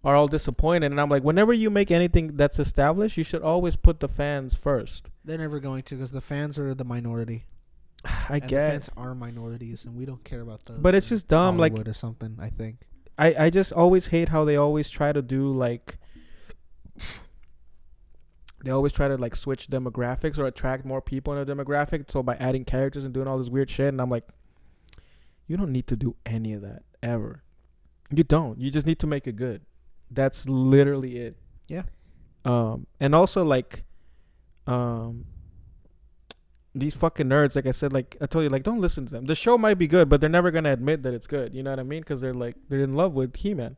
are all disappointed. And I'm like, whenever you make anything that's established, you should always put the fans first. They're never going to because the fans are the minority. I And the get, fans are minorities, and we don't care about those. but it's in just dumb. Like, Hollywood or something. I think. I just always hate how they always try to do like they always try to like switch demographics or attract more people in a demographic, so by adding characters and doing all this weird shit, and I'm like, you don't need to do any of that ever. You don't. You just need to make it good. That's literally it. Yeah. And also like these fucking nerds, like I said, like I told you, like don't listen to them. The show might be good, but they're never gonna admit that it's good. You know what I mean? Because they're in love with He-Man.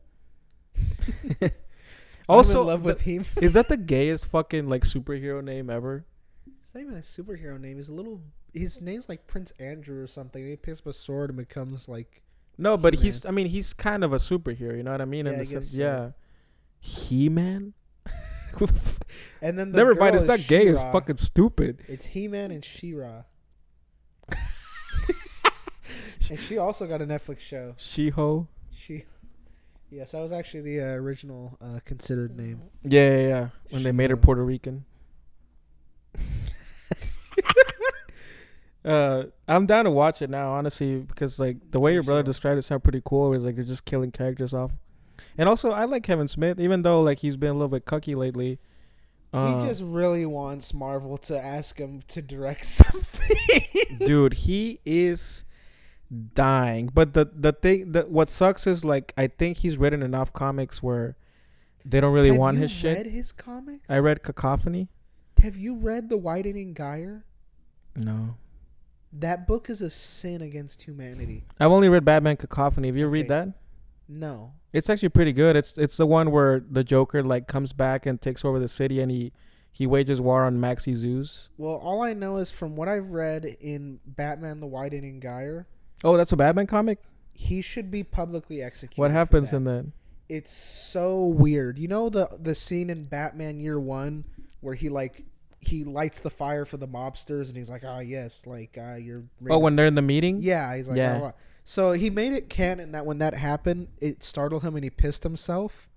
Also, I'm in love with He-Man. is that the gayest fucking like superhero name ever? It's not even a superhero name. His name's like Prince Andrew or something. He picks up a sword and becomes like. No, but He-Man. he's kind of a superhero. You know what I mean? Yeah, In the I guess sense, so. yeah. He-Man. And then the Never girl mind. It's is not gay. It's She-Ra. fucking stupid. It's He-Man and She-Ra. And she also got a Netflix show. She-Ho. Yes, that was actually the original considered name. Yeah. When they made her She-Ho. Puerto Rican. I'm down to watch it now, honestly, because like the way your brother described it sounded pretty cool. It's like they're just killing characters off, and also I like Kevin Smith, even though like he's been a little bit cucky lately. He just really wants Marvel to ask him to direct something. Dude, he is dying. But the thing that what sucks is like I think he's written enough comics where they don't really want his shit. Have you read his comics? I read Cacophony. Have you read The Widening Gyre? No, That book is a sin against humanity. I've only read Batman Cacophony. Have you read Okay. that? No. It's actually pretty good. It's the one where the Joker like comes back and takes over the city, and he wages war on Maxi Zeus. Well, all I know is from what I've read in Batman The Widening Gyre, Oh, that's a Batman comic? he should be publicly executed. What for happens that. in that? It's so weird. You know the scene in Batman Year One where he lights the fire for the mobsters and he's like, yes, like you're. Oh, when they're in the meeting? Yeah, he's like, Yeah. "Oh." So he made it canon that when that happened, it startled him and he pissed himself.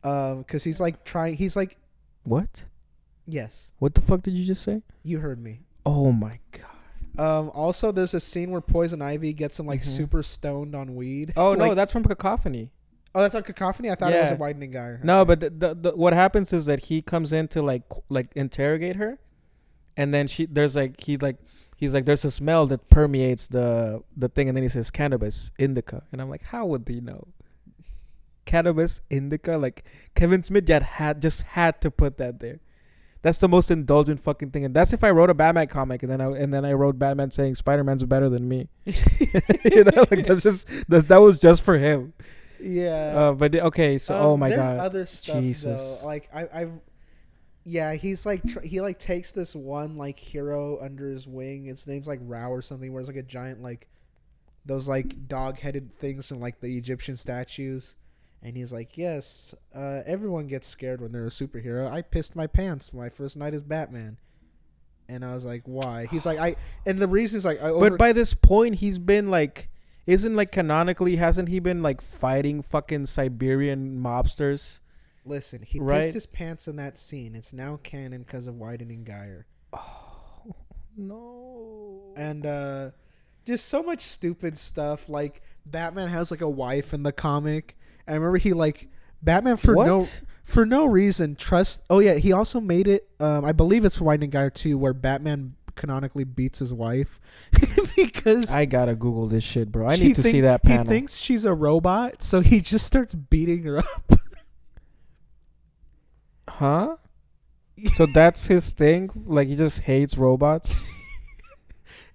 Because he's like, What? yes, What the fuck did you just say? you heard me. Oh my god. Also, there's a scene where Poison Ivy gets him like Mhm. super stoned on weed. Oh no, Like- that's from Cacophony. Oh, that's on Cacophony. I thought it was a Yeah. Widening Gyre. No, but the what happens is that he comes in to like interrogate her, and then he's like there's a smell that permeates the thing, and then he says cannabis indica, and I'm like, how would he know? Cannabis indica, like Kevin Smith just had to put that there. That's the most indulgent fucking thing, and that's if I wrote a Batman comic, and then I wrote Batman saying Spider-Man's better than me. You know, like that was just for him. Yeah. But okay, so oh my there's god, other stuff Jesus. though. Like yeah, he's like he like takes this one like hero under his wing. Its name's like Rao or something. Where it's like a giant like those like dog-headed things in like the Egyptian statues. And he's like, yes, everyone gets scared when they're a superhero. I pissed my pants my first night as Batman. And I was like, why? He's like, and the reason is like, But by this point, he's been like, isn't like canonically, hasn't he been like fighting fucking Siberian mobsters? listen, he Right? pissed his pants in that scene. It's now canon because of Widening Gyre. Oh no! And just so much stupid stuff. Like Batman has like a wife in the comic. I remember he like Batman for for no reason, trust. Oh yeah, he also made it. I believe it's Winding Guy 2, where Batman canonically beats his wife because I gotta Google this shit, bro. I she need to see that panel. He thinks she's a robot, so he just starts beating her up. Huh? So that's his thing? Like, he just hates robots?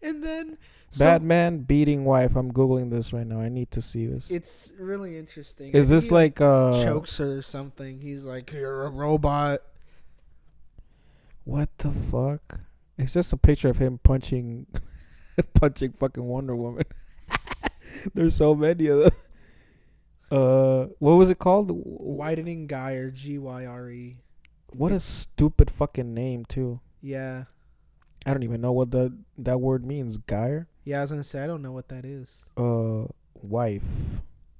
And then Batman beating wife. I'm Googling this right now. I need to see this. it's really interesting. Is I this think he, like chokes her or something? He's like, "You're a robot." what the fuck? It's just a picture of him punching punching fucking Wonder Woman. There's so many of them. What was it called? Widening Gyre, Gyre. What a stupid fucking name too. Yeah, I don't even know what that word means. Gyre? yeah. I was gonna say I don't know what that is. Wife.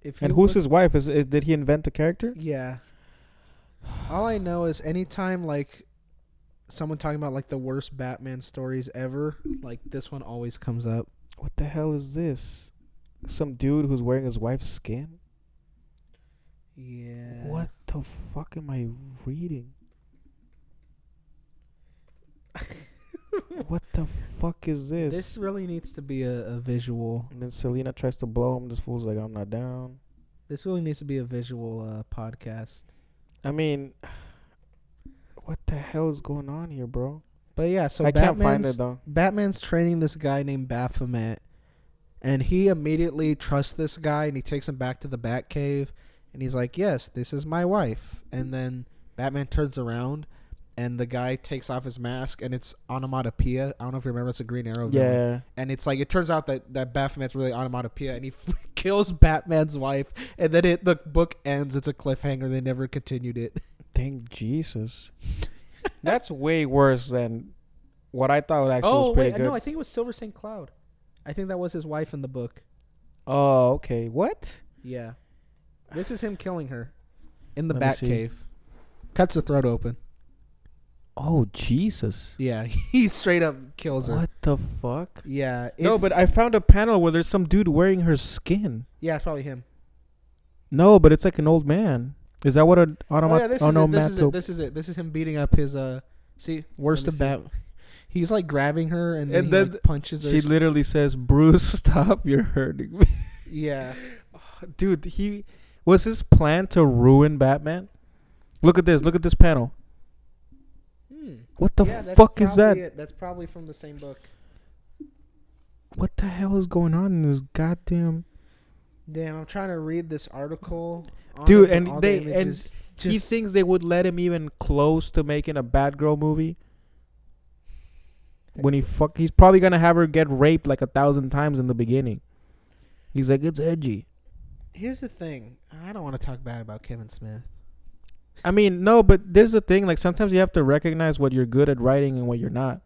If And you who's look- his wife? Is did he invent a character? Yeah. All I know is anytime like someone talking about like the worst Batman stories ever, like this one always comes up. What the hell is this? Some dude who's wearing his wife's skin? Yeah. What the fuck am I reading? What the fuck is this? This really needs to be a visual. And then Selena tries to blow him. This fool's like, I'm not down. This really needs to be a visual podcast. I mean, what the hell is going on here, bro? But yeah, so I can't find it though. Batman's training this guy named Baphomet, and he immediately trusts this guy, and he takes him back to the Batcave, and he's like, "Yes, this is my wife." And then Batman turns around, and the guy takes off his mask, and it's Onomatopoeia. I don't know if you remember, it's a Green Arrow villain. Yeah. And it's like, it turns out that Baphomet's really Onomatopoeia, and he kills Batman's wife, and then the book ends. It's a cliffhanger. They never continued it. Thank Jesus. That's way worse than what I thought actually was pretty good. no, I think it was Silver St. Cloud. I think that was his wife in the book. Oh, okay. What? Yeah. This is him killing her in the Let me see. Batcave. Cuts her throat open. Oh, Jesus. Yeah, he straight up kills her. What the fuck? Yeah. No, but I found a panel where there's some dude wearing her skin. Yeah, it's probably him. No, but it's like an old man. Is that what an Oh yeah, this is onomatopoeia? This is it. This is him beating up his see, worst of Bat. He's like grabbing her and then, then he, like, punches her. She literally says, "Bruce, stop! You're hurting me." Yeah. Dude, was his plan to ruin Batman? Look at this. Look at this panel. What the Yeah, that's fuck is that? probably it. That's probably from the same book. What the hell is going on in this goddamn? Damn, I'm trying to read this article. on Dude, it, and all they- the and images He just- thinks they would let him even close to making a Batgirl movie. When he's probably gonna have her get raped like 1,000 times in the beginning. He's like, it's edgy. Here's the thing. I don't want to talk bad about Kevin Smith. I mean, no, but there's the thing. Like, sometimes you have to recognize what you're good at writing and what you're not.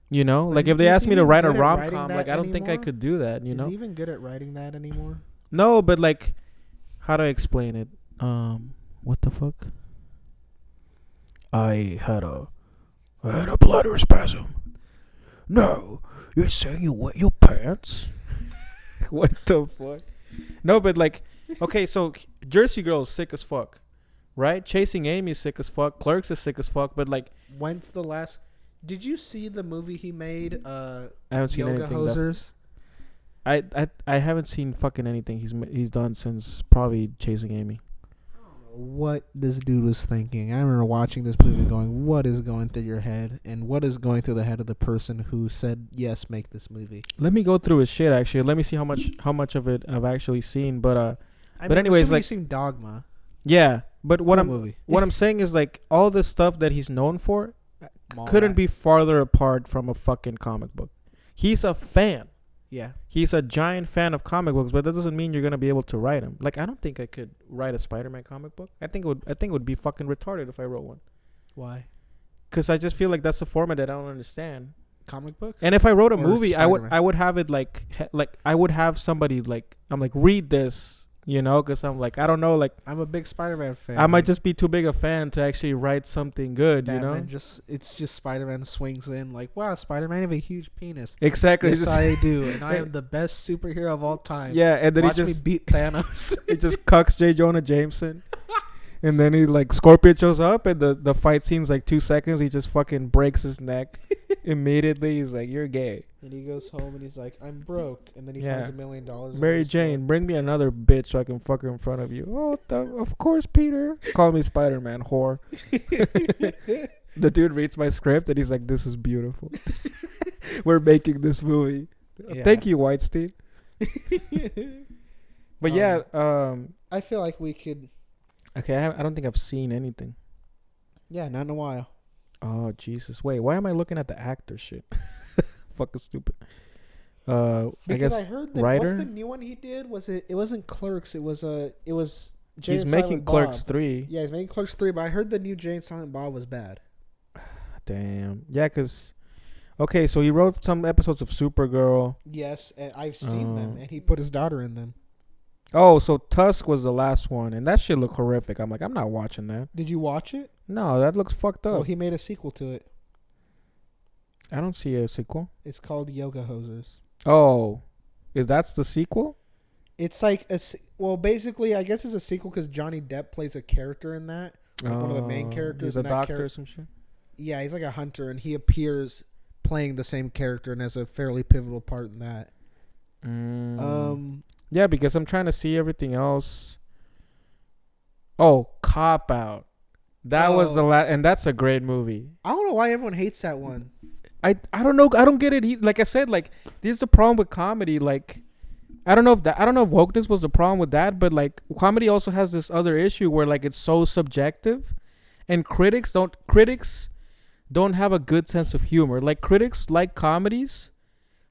You know, But like is- if they is asked he me to even write a good at rom writing com, that like I don't think I anymore? could do that. You Is know? he even good at writing that anymore? No, but like, how do I explain it? What the fuck? I had a bladder spasm. No, you're saying you wet your pants? What the fuck? No, but like, okay, so Jersey Girl is sick as fuck, right? Chasing Amy is sick as fuck. Clerks is sick as fuck. But like, When's the last? Did you see the movie he made? I haven't seen Yoga anything. Hosers. I haven't seen fucking anything he's done since probably Chasing Amy. What this dude was thinking. I remember watching this movie going, what is going through your head? And what is going through the head of the person who said, yes, make this movie? Let me go through his shit actually. Let me see how much of it I've actually seen. But I But anyways, assuming like- you've seen Dogma. yeah. But what Cool movie. what I'm saying is like all the stuff that he's known for Mallrats. couldn't be farther apart from a fucking comic book. He's a fan. Yeah. He's a giant fan of comic books, but that doesn't mean you're gonna be able to write them. Like I don't think I could write a Spider-Man comic book. I think it would be fucking retarded if I wrote one. Why? Cause I just feel like that's a format that I don't understand. Comic books? And if I wrote a Or movie, I Spider-Man? would have it like I would have somebody like I'm like read this, you know, because I'm like I don't know, like I'm a big Spider-Man fan. I might Like, just be too big a fan to actually write something good, Batman you know. it's just Spider-Man swings in like, wow, Spider-Man have a huge penis. Exactly. Yes, Just- I do, and I am the best superhero of all time. yeah, and then Watch he me just beat Thanos. he just cucks J. Jonah Jameson, And then he like Scorpion shows up, and the fight scene's like 2 seconds. He just fucking breaks his neck immediately. He's like, "You're gay." And he goes home and he's like, "I'm broke." And then he Yeah. finds $1 million. Mary Jane, bring me another bitch so I can fuck her in front of you. Oh, of course, Peter. Call me Spider-Man, whore. The dude reads my script and he's like, "This is beautiful. We're making this movie." Yeah. Thank you, Weinstein. But yeah, I feel like we could. okay. I don't think I've seen anything. Yeah, not in a while. Oh Jesus! Wait, why am I looking at the actor shit? Fucking stupid. I Because guess I heard that writer. what's the new one he did? Was it? It wasn't Clerks. It was Jay He's and making Silent Clerks Bob. 3. Yeah, he's making Clerks 3, but I heard the new Jay and Silent Bob was bad. Damn. Yeah, cause okay, so he wrote some episodes of Supergirl. Yes, and I've seen them, and he put his daughter in them. Oh, so Tusk was the last one, and that shit looked horrific. I'm like, I'm not watching that. Did you watch it? No, that looks fucked up. Well, he made a sequel to it. I don't see a sequel. It's called Yoga Hoses. Oh, that's the sequel? It's like well, basically, I guess it's a sequel because Johnny Depp plays a character in that, like one of the main characters. He's a in that doctor or some shit. Yeah, he's like a hunter, and he appears playing the same character and has a fairly pivotal part in that. Yeah, because I'm trying to see everything else. Oh, Cop Out. That was the last, and that's a great movie. I don't know why everyone hates that one. I don't know. I don't get it. Like I said, like this is the problem with comedy. Like I don't know if wokeness was the problem with that, but like comedy also has this other issue where like it's so subjective, and critics don't have a good sense of humor. Like critics like comedies,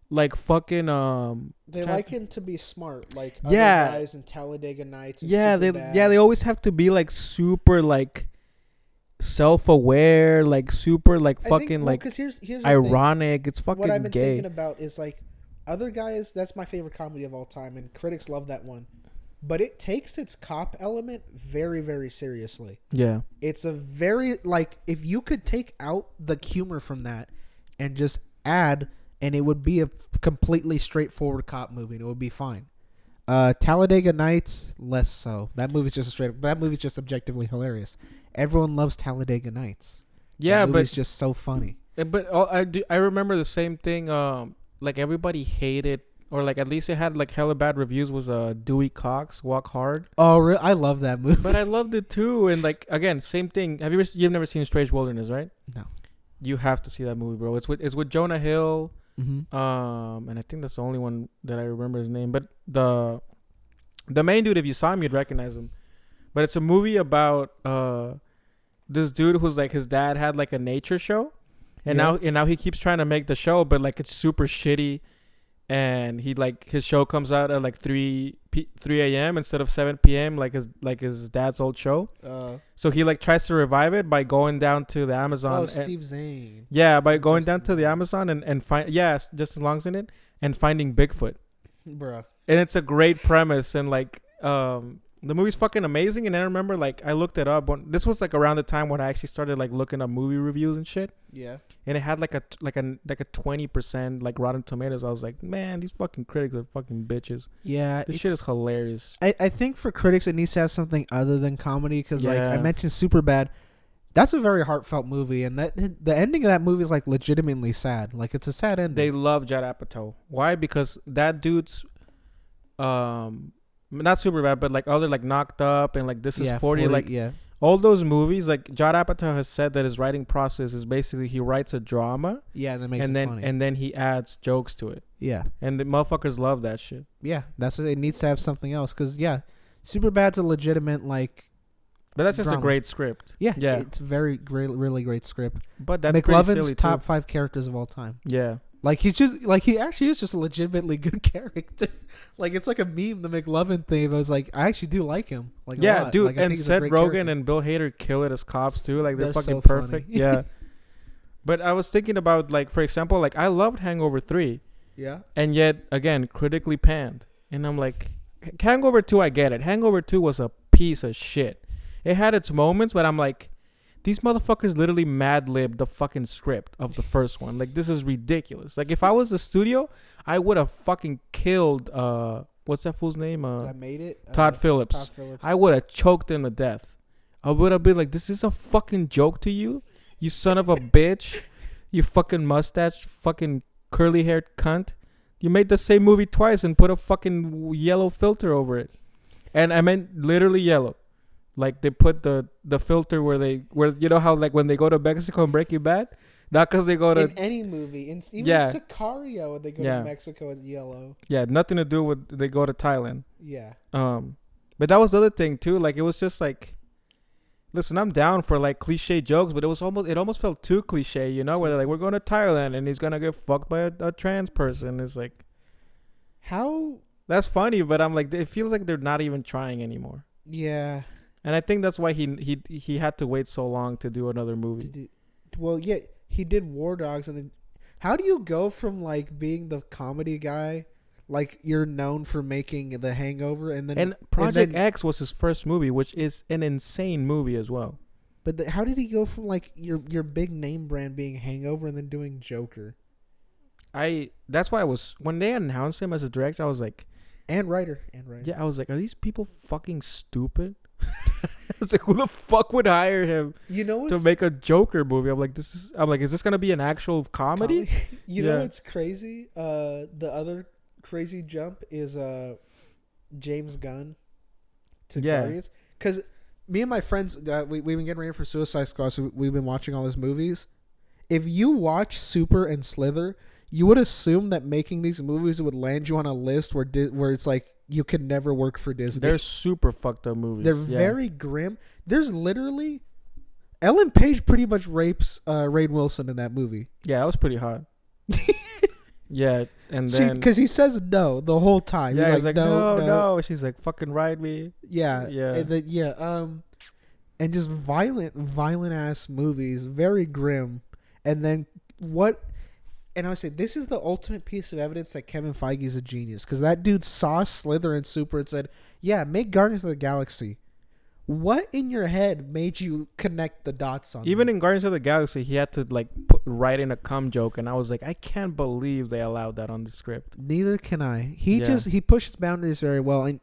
like fucking They like him to be smart, like Yeah. other guys in Talladega Nights. And yeah, Superbad. they always have to be like super like self-aware, like super like fucking like because here's the thing. ironic. It's fucking What I've been gay. thinking about is like other guys. That's my favorite comedy of all time, and critics love that one. But it takes its cop element very, very seriously. Yeah. It's a very like if you could take out the humor from that and just add, and it would be a completely straightforward cop movie. And it would be fine. Talladega Nights, less so. That movie's just objectively hilarious. Everyone loves Talladega Nights. Yeah, that but movie's just so funny. But I remember the same thing. Like everybody hated, or like at least it had like hella bad reviews. Was Dewey Cox Walk Hard? Oh, I love that movie. But I loved it too. And like again, same thing. You've never seen Strange Wilderness, right? No. You have to see that movie, bro. It's with Jonah Hill. Mm-hmm. And I think that's the only one that I remember his name. But the main dude, if you saw him, you'd recognize him. But it's a movie about this dude who's like his dad had like a nature show. And now he keeps trying to make the show, but like it's super shitty, and he like his show comes out at like 3 a.m. instead of 7 p.m. like his dad's old show. So he like tries to revive it by going down to the Amazon. Oh, Steve Zane. Yeah, by going down to the Amazon and find Justin Long's in it and finding Bigfoot. Bruh. And it's a great premise, and like the movie's fucking amazing. And I remember like I looked it up. This was like around the time when I actually started like looking up movie reviews and shit. Yeah. And it had like a 20% like Rotten Tomatoes. I was like, man, these fucking critics are fucking bitches. Yeah. This shit is hilarious. I think for critics it needs to have something other than comedy because like I Yeah. mentioned Superbad. That's a very heartfelt movie, and that the ending of that movie is like legitimately sad. Like it's a sad ending. They love Judd Apatow. Why? Because that dude's not super bad, but like other like Knocked Up and like This Is 40, like yeah. all those movies. Like Judd Apatow has said that his writing process is basically he writes a drama Yeah, that makes and it then funny. and then he adds jokes to it, yeah. and the motherfuckers love that shit. Yeah, that's what it needs to have something else because yeah, Superbad's a legitimate like But that's just drama. a great script. yeah Yeah. it's very great, really great script. But that's pretty McLovin's silly top too. 5 characters of all time. Yeah. Like he actually is just a legitimately good character. Like it's like a meme, the McLovin thing. But I was like, I actually do like him. Like a Yeah, lot. dude, Like, I and think he's a Seth great Rogen character. and Bill Hader kill it as cops too. Like they're fucking so perfect. funny. Yeah. But I was thinking about like, for example, like I loved Hangover 3, Yeah. and yet again critically panned. And I'm like, Hangover 2, I get it. Hangover 2 was a piece of shit. It had its moments, but I'm like, these motherfuckers literally mad-libbed the fucking script of the first one. Like, this is ridiculous. Like, if I was the studio, I would have fucking killed, what's that fool's name? I made it. Todd Phillips. Todd Phillips. I would have choked him to death. I would have been like, this is a fucking joke to you, you son of a bitch, you fucking mustache, fucking curly haired cunt. You made the same movie twice and put a fucking yellow filter over it. And I meant literally yellow. Like they put the filter where you know how like when they go to Mexico and Breaking Bad, not because they go to in any movie, even Yeah. Sicario, when they go Yeah. to Mexico, it's yellow. nothing to do with they go to Thailand. Yeah. But that was the other thing too. Like it was just like, listen, I'm down for like cliche jokes, but it almost felt too cliche, you know, where they're like, we're going to Thailand and he's gonna get fucked by a trans person. It's like, How? that's funny, but I'm like, it feels like they're not even trying anymore. Yeah. And I think that's why he had to wait so long to do another movie. Well, yeah, he did War Dogs, and then how do you go from like being the comedy guy, like you're known for making The Hangover, and then And Project then, X was his first movie, which is an insane movie as well. But how did he go from like your big name brand being Hangover and then doing Joker That's why I was, when they announced him as a director, I was like, and writer? yeah, I was like, are these people fucking stupid? I was like, who the fuck would hire him You know to make a Joker movie? I'm like, is this gonna be an actual comedy? You know Yeah. what's crazy? The other crazy jump is James Gunn to Yeah. Guardians, because me and my friends we've been getting ready for Suicide Squad, so we've been watching all these movies. If you watch Super and Slither, you would assume that making these movies would land you on a list where it's like you can never work for Disney. They're super fucked up movies. They're Yeah. very grim. There's literally Ellen Page pretty much rapes Rainn Wilson in that movie. Yeah, that was pretty hot. Yeah, and then Because he says no the whole time. yeah, He's he's like, no. She's like, fucking ride me. Yeah, Yeah. and then, and just violent ass movies, very grim. And then what? And I would say this is the ultimate piece of evidence that Kevin Feige is a genius, because that dude saw Slither and Super and said, "Yeah, make Guardians of the Galaxy." What in your head made you connect the dots on Even that? in Guardians of the Galaxy, he had to like write in a cum joke, and I was like, I can't believe they allowed that on the script. Neither can I. He Yeah. he pushes boundaries very well. And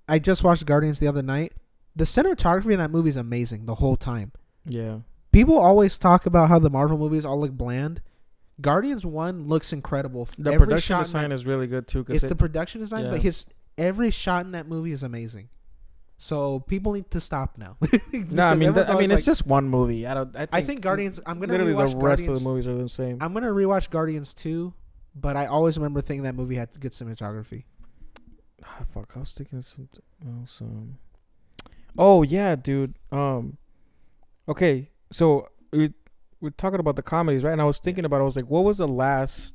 I just watched Guardians the other night. The cinematography in that movie is amazing the whole time. Yeah, People always talk about how the Marvel movies all look bland. Guardians 1 looks incredible. the Every production shot in design that- is really good too. It's the production design, yeah. but every shot in that movie is amazing. So people need to stop now. No, I mean, Because everyone's it's like, just one movie. I think Guardians. I'm gonna literally rewatch the rest Guardians. of the movies are the same. I'm gonna rewatch Guardians 2, but I always remember thinking that movie had good cinematography. Fuck, I was thinking something else. Oh yeah, dude. Okay, so we're talking about the comedies, right? And I was thinking about it. I was like, what was the last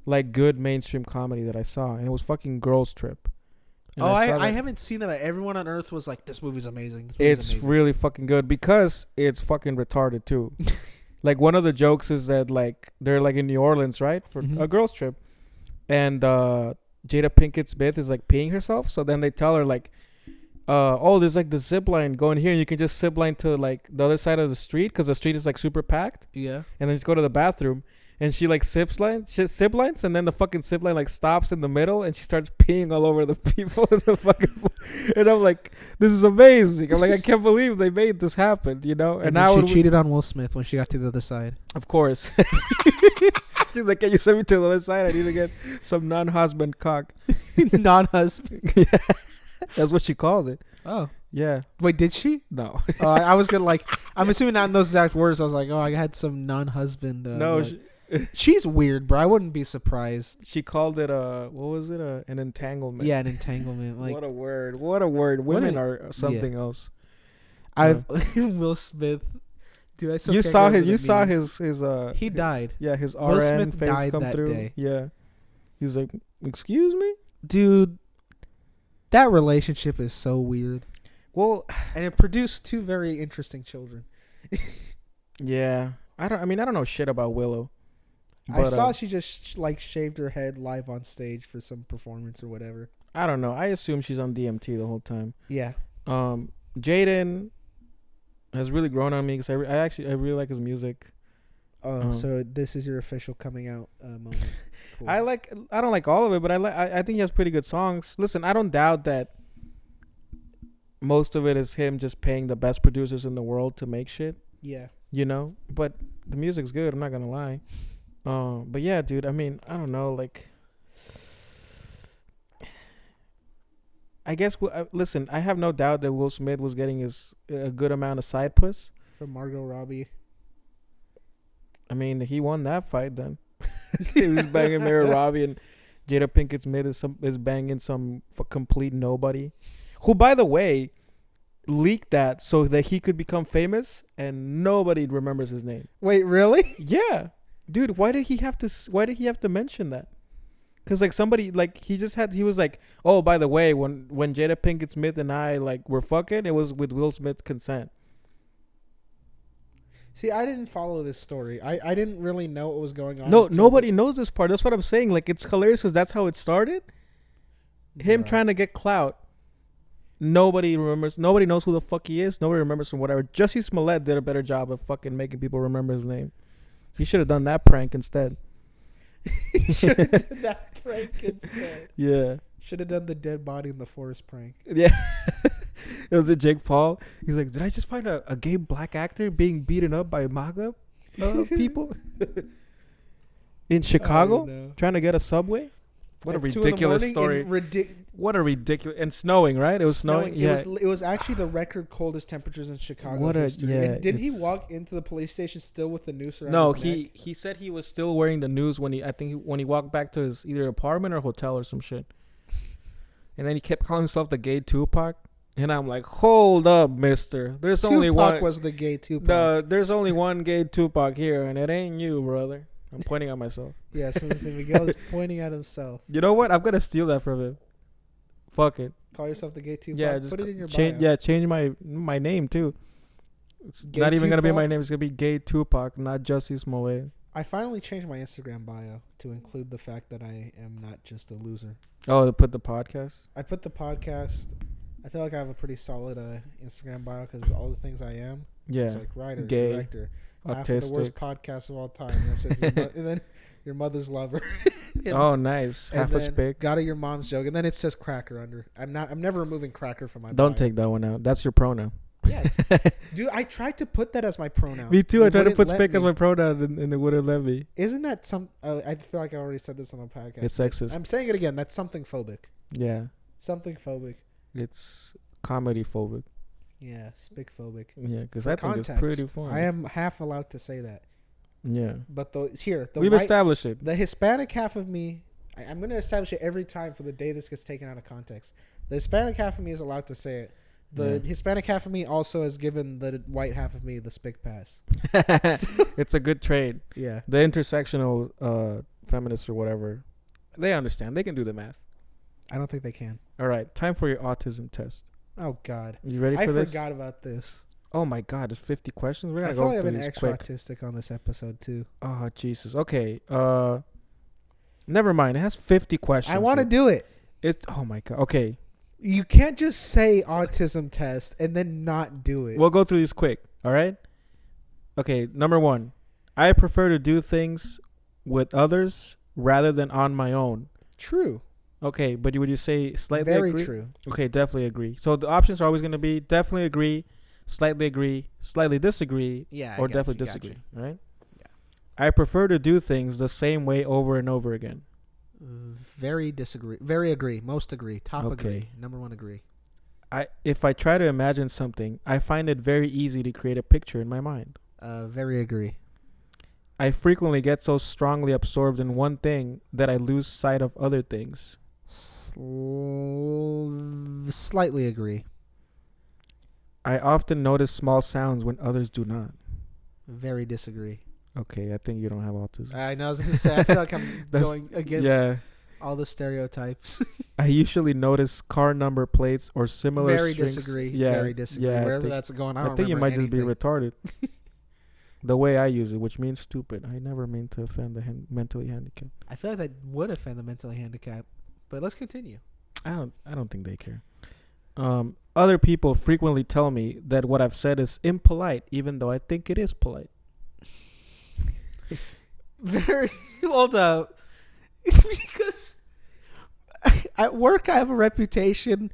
like good mainstream comedy that I saw? And it was fucking Girls Trip. And saw I that- haven't seen it, but everyone on Earth was like, "This movie's amazing." This movie's It's amazing. really fucking good because it's fucking retarded too. Like one of the jokes is that like they're like in New Orleans, right, for Mhm. a girls trip, and Jada Pinkett Smith is like peeing herself. So then they tell her like, oh, there's like the zip line going here. And you can just zip line to like the other side of the street because the street is like super packed. Yeah. And then just go to the bathroom. And she like zip lines, and then the fucking zip line like stops in the middle, and she starts peeing all over the people in the fucking. And I'm like, this is amazing. I'm like, I can't believe they made this happen, you know. And now then she cheated on Will Smith when she got to the other side. of course. She's like, can you send me to the other side? I need to get some non-husband cock. Non-husband. Yeah. That's what she called it. Oh. Yeah. Wait, did she? No. I was gonna like. I'm assuming not in those exact words. I was like, oh, I had some non-husband. No. like- she's weird, bro. I wouldn't be surprised. She called it what was it? An entanglement. Yeah, an entanglement. Like what a word. What a word. Women a- are something else. I've Will Smith. Dude, I still You can't saw get over his. the You saw memes. his. He died, Yeah, his Will RN Smith face died come that through. day. Yeah. He was like, excuse me? dude. That relationship is so weird, Well, and it produced two very interesting children. yeah. I don't know shit about Willow. I But, saw she just like shaved her head live on stage for some performance or whatever. I don't know. I assume she's on DMT the whole time. Yeah. Jaden has really grown on me because I really like his music. Oh, so this is your official coming out moment. Cool. I don't like all of it, but I think he has pretty good songs. Listen, I don't doubt that most of it is him just paying the best producers in the world to make shit. Yeah. You know, but the music's good. I'm not gonna lie. But yeah, dude. I mean, I don't know. Like, I guess. Listen, I have no doubt that Will Smith was getting a good amount of side puss From Margot Robbie. I mean, he won that fight. Then he was banging Margot Robbie, and Jada Pinkett Smith is banging some complete nobody, who, by the way, leaked that so that he could become famous, and nobody remembers his name. Wait, really? Yeah, dude. Why did he have to mention that? Cause like somebody like he was like, oh, by the way, when Jada Pinkett Smith and I like were fucking, it was with Will Smith's consent. See, I didn't follow this story. I didn't really know what was going on. No, nobody knows this part. That's what I'm saying. Like, it's hilarious because that's how it started. Him trying to get clout. Nobody remembers. Nobody knows who the fuck he is. Nobody remembers from whatever. Jussie Smollett did a better job of fucking making people remember his name. He should have done that prank instead. He should have done that prank instead. Yeah. Should have done the dead body in the forest prank. Yeah. It was a Jake Paul. He's like, did I just find a gay black actor being beaten up by MAGA people in Chicago trying to get a subway? What a ridiculous story. What a ridiculous. And snowing, right? It was snowing. Yeah. It was actually the record coldest temperatures in Chicago. What a history. yeah. And did he walk into the police station still with the noose around No, his neck? he said he was still wearing the noose when he walked back to his either apartment or hotel or some shit. And then he kept calling himself the gay Tupac. And I'm like, hold up, mister. There's only one. Tupac was the gay Tupac. There's only one gay Tupac here, and it ain't you, brother. I'm pointing at myself. Yeah, so Miguel's pointing at himself. You know what? I'm gonna steal that from him. Fuck it. Call yourself the gay Tupac. Yeah, just put it in your change. bio. Yeah, change my name too. It's Gay not even gonna be Tupac? my name. It's gonna be Gay Tupac, not Jussie Smollett. I finally changed my Instagram bio to include the fact that I am not just a loser. Oh, to put the podcast. I put the podcast. I feel like I have a pretty solid Instagram bio because all the things I am. Yeah. It's like writer, Gay, director, half of the worst autistic. podcast of all time. And, it says and then your mother's lover. Oh, nice. And Half a then spick. Got it, your mom's joke, and then it says cracker under. I'm never removing cracker from my. Don't bio. take that one out. That's your pronoun. Yeah, dude. I tried to put that as my pronoun. Me too. I It tried to wouldn't put let spick as me. my pronoun, and it wouldn't let me. Isn't that some? I feel like I already said this on the podcast. It's sexist. I'm saying it again. That's something phobic. Yeah. Something phobic. It's comedy phobic. Yeah, spick phobic. Yeah, because For I think it's context, pretty fun. I am half allowed to say that. Yeah. But the We've white, established it. the Hispanic half of me, I'm going to establish it every time for the day this gets taken out of context. The Hispanic half of me is allowed to say it. The Hispanic half of me also has given the white half of me the spick pass. It's a good trade. Yeah. The intersectional feminists or whatever, they understand. They can do the math. I don't think they can. All right, time for your autism test. Oh, God. You ready for I this? forgot about this. Oh, my God. There's 50 questions. We're going I to feel go like I've through been these extra quick. autistic on this episode, too. Oh, Jesus. Okay. Never mind. It has 50 questions. I want to do it. It's oh, my God. Okay. You can't just say autism test and then not do it. We'll go through these quick. All right? Okay. Number 1. I prefer to do things with others rather than on my own. True. Okay, but would you say slightly Very agree? true. Okay, definitely agree. So the options are always going to be definitely agree, slightly disagree, Yeah. or definitely disagree. Right? Yeah. I prefer to do things the same way over and over again. Very disagree. Very agree. Most agree. Top Okay. agree. Number 1 agree. If I try to imagine something, I find it very easy to create a picture in my mind. Very agree. I frequently get so strongly absorbed in one thing that I lose sight of other things. Slightly agree. I often notice small sounds when others do not. Very disagree. Okay, I think you don't have autism. I know. I was going to say, I feel like I'm going against all the stereotypes. I usually notice car number plates or similar Very strings. disagree. Yeah, Very disagree. yeah, Wherever that's going, I don't think you might remember just be retarded. The way I use it, which means stupid. I never mean to offend the mentally handicapped. I feel like that would offend the mentally handicapped. But let's continue. I don't think they care. Other people frequently tell me that what I've said is impolite, even though I think it is polite. Very hold up. Because at work I have a reputation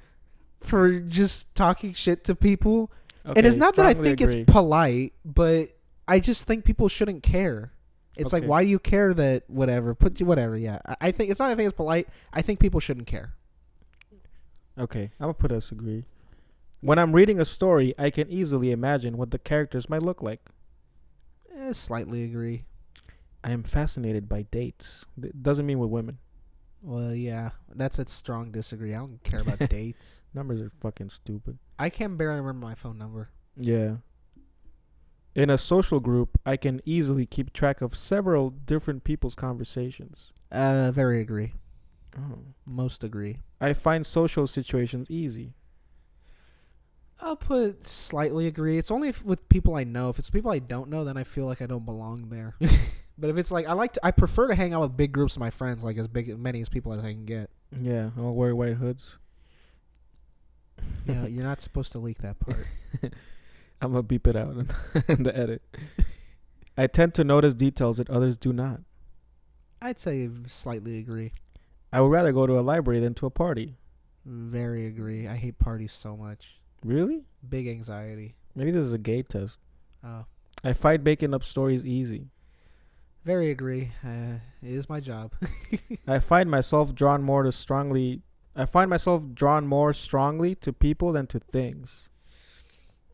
for just talking shit to people. Okay, And it's not that I strongly think agree. it's polite, but I just think people shouldn't care. It's like, Okay. why do you care that whatever? Whatever, yeah. I think it's not that I think it's polite. I think people shouldn't care. Okay, I'm gonna put us agree. When I'm reading a story, I can easily imagine what the characters might look like. Slightly agree. I am fascinated by dates. Doesn't mean with women. Well, yeah. That's a strong disagree. I don't care about dates. Numbers are fucking stupid. I can barely remember my phone number. Yeah. In a social group, I can easily keep track of several different people's conversations. Very agree. Oh. Most agree. I find social situations easy. I'll put slightly agree. It's only with people I know. If it's people I don't know, then I feel like I don't belong there. But if it's like I prefer to hang out with big groups of my friends, like as many as people as I can get. Yeah, I'll wear white hoods. You know, you're not supposed to leak that part. I'm gonna beep it out in the edit. I tend to notice details that others do not. I'd say slightly agree. I would rather go to a library than to a party. Very agree. I hate parties so much. Really? Big anxiety. Maybe this is a gay test. Oh, I find making up stories easy. very agree. It is my job. I find myself drawn more strongly to people than to things.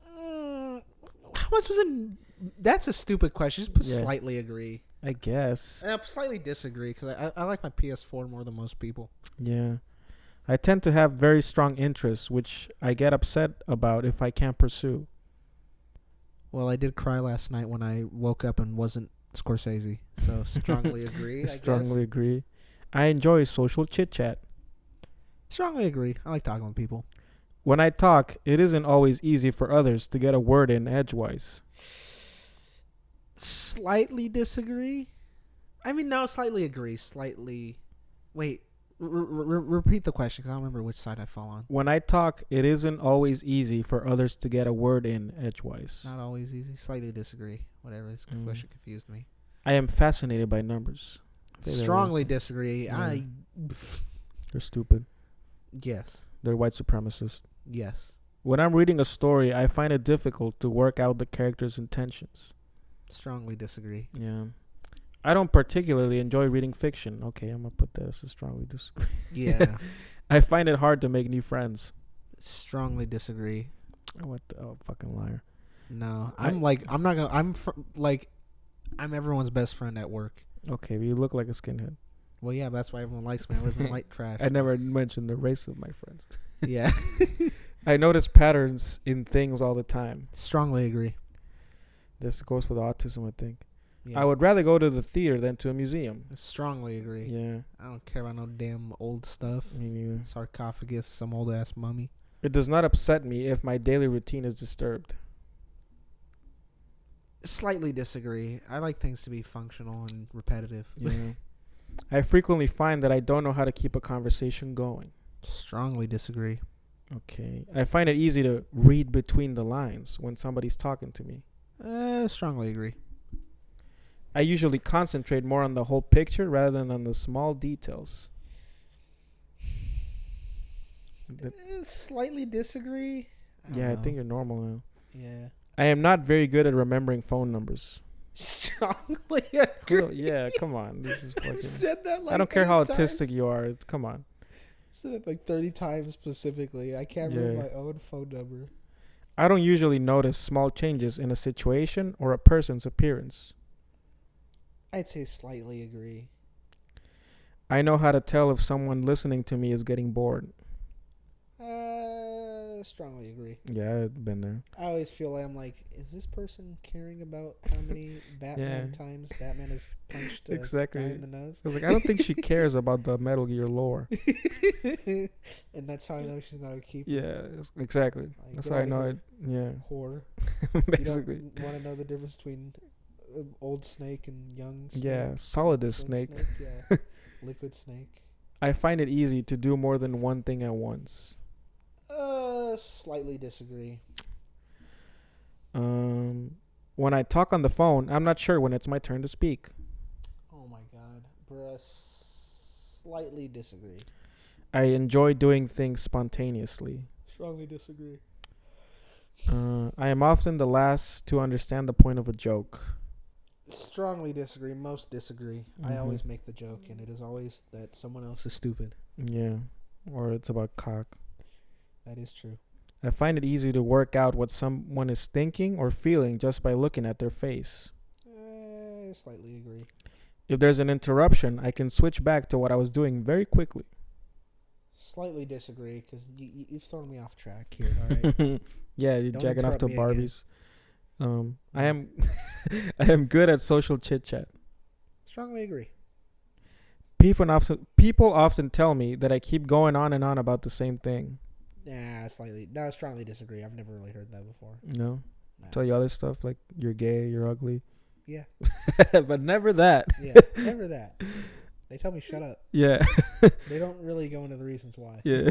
How much was it? That's a stupid question. Just put Yeah. slightly agree. I guess. Slightly disagree because I like my PS4 more than most people. Yeah. I tend to have very strong interests, which I get upset about if I can't pursue. Well, I did cry last night when I woke up and wasn't Scorsese. So strongly agree. Strongly agree. I enjoy social chit chat. Strongly agree. I like talking with people. When I talk, it isn't always easy for others to get a word in edgewise. Slightly disagree. I mean, no, slightly agree. Slightly. Wait. Repeat the question because I don't remember which side I fall on. When I talk, it isn't always easy for others to get a word in edgewise. Not always easy. Slightly disagree. Whatever. This question confused me. I am fascinated by numbers. Strongly disagree. Yeah. They're stupid. Yes. They're white supremacists. Yes. When I'm reading a story, I find it difficult to work out the character's intentions. Strongly disagree. Yeah. I don't particularly enjoy reading fiction. Okay, I'm going to put that as a strongly disagree. Yeah. I find it hard to make new friends. Strongly disagree. Fucking liar. No, I'm not gonna. I'm everyone's best friend at work. Okay, but you look like a skinhead. Well, yeah, that's why everyone likes me. I live in white trash. I never mentioned the race of my friends. Yeah. I notice patterns in things all the time. Strongly agree. This goes with autism, I think. Yeah. I would rather go to the theater than to a museum. Strongly agree. Yeah. I don't care about no damn old stuff. Me neither. Sarcophagus, some old ass mummy. It does not upset me if my daily routine is disturbed. Slightly disagree. I like things to be functional and repetitive. Yeah. I frequently find that I don't know how to keep a conversation going. Strongly disagree. Okay. I find it easy to read between the lines when somebody's talking to me. Strongly agree. I usually concentrate more on the whole picture rather than on the small details. Slightly disagree. I think you're normal now. Yeah. I am not very good at remembering phone numbers. Strongly agree. Cool. Yeah, come on. This is fucking. I've said that like I don't care how 8 times. autistic you are. Come on. Said it like 30 times specifically. I can't remember my own phone number. I don't usually notice small changes in a situation or a person's appearance. I'd say slightly agree. I know how to tell if someone listening to me is getting bored. Strongly agree. Yeah, I've been there. I always feel like I'm like, is this person caring about how many Batman times Batman has punched a guy in the nose? I was like, I don't think she cares about the Metal Gear lore. And that's how I know she's not a keeper. Yeah, exactly. Like, That's get how I outta know here, it. Yeah, Whore. basically. You don't want to know the difference between old snake and young snake? Yeah, solidus Liquid snake. Yeah. Liquid snake. I find it easy to do more than one thing at once. Slightly disagree. When I talk on the phone, I'm not sure when it's my turn to speak. Oh my god. Bruh, slightly disagree. I enjoy doing things spontaneously. Strongly disagree. I am often the last to understand the point of a joke. Strongly disagree. Most disagree. I Mhm. always make the joke, and it is always that someone else is stupid. Yeah. Or it's about cock. That is true. I find it easy to work out what someone is thinking or feeling just by looking at their face. Slightly agree. If there's an interruption, I can switch back to what I was doing very quickly. Slightly disagree because you've thrown me off track here. All right. Yeah, you're Don't jacking off interrupt to me again. Barbies. I am I am good at social chit chat. Strongly agree. People often tell me that I keep going on and on about the same thing. No, strongly disagree. I've never really heard that before. No, Nah. tell you other stuff like you're gay, you're ugly. Yeah. But never that. Yeah, never that. They tell me shut up. Yeah. They don't really go into the reasons why. Yeah.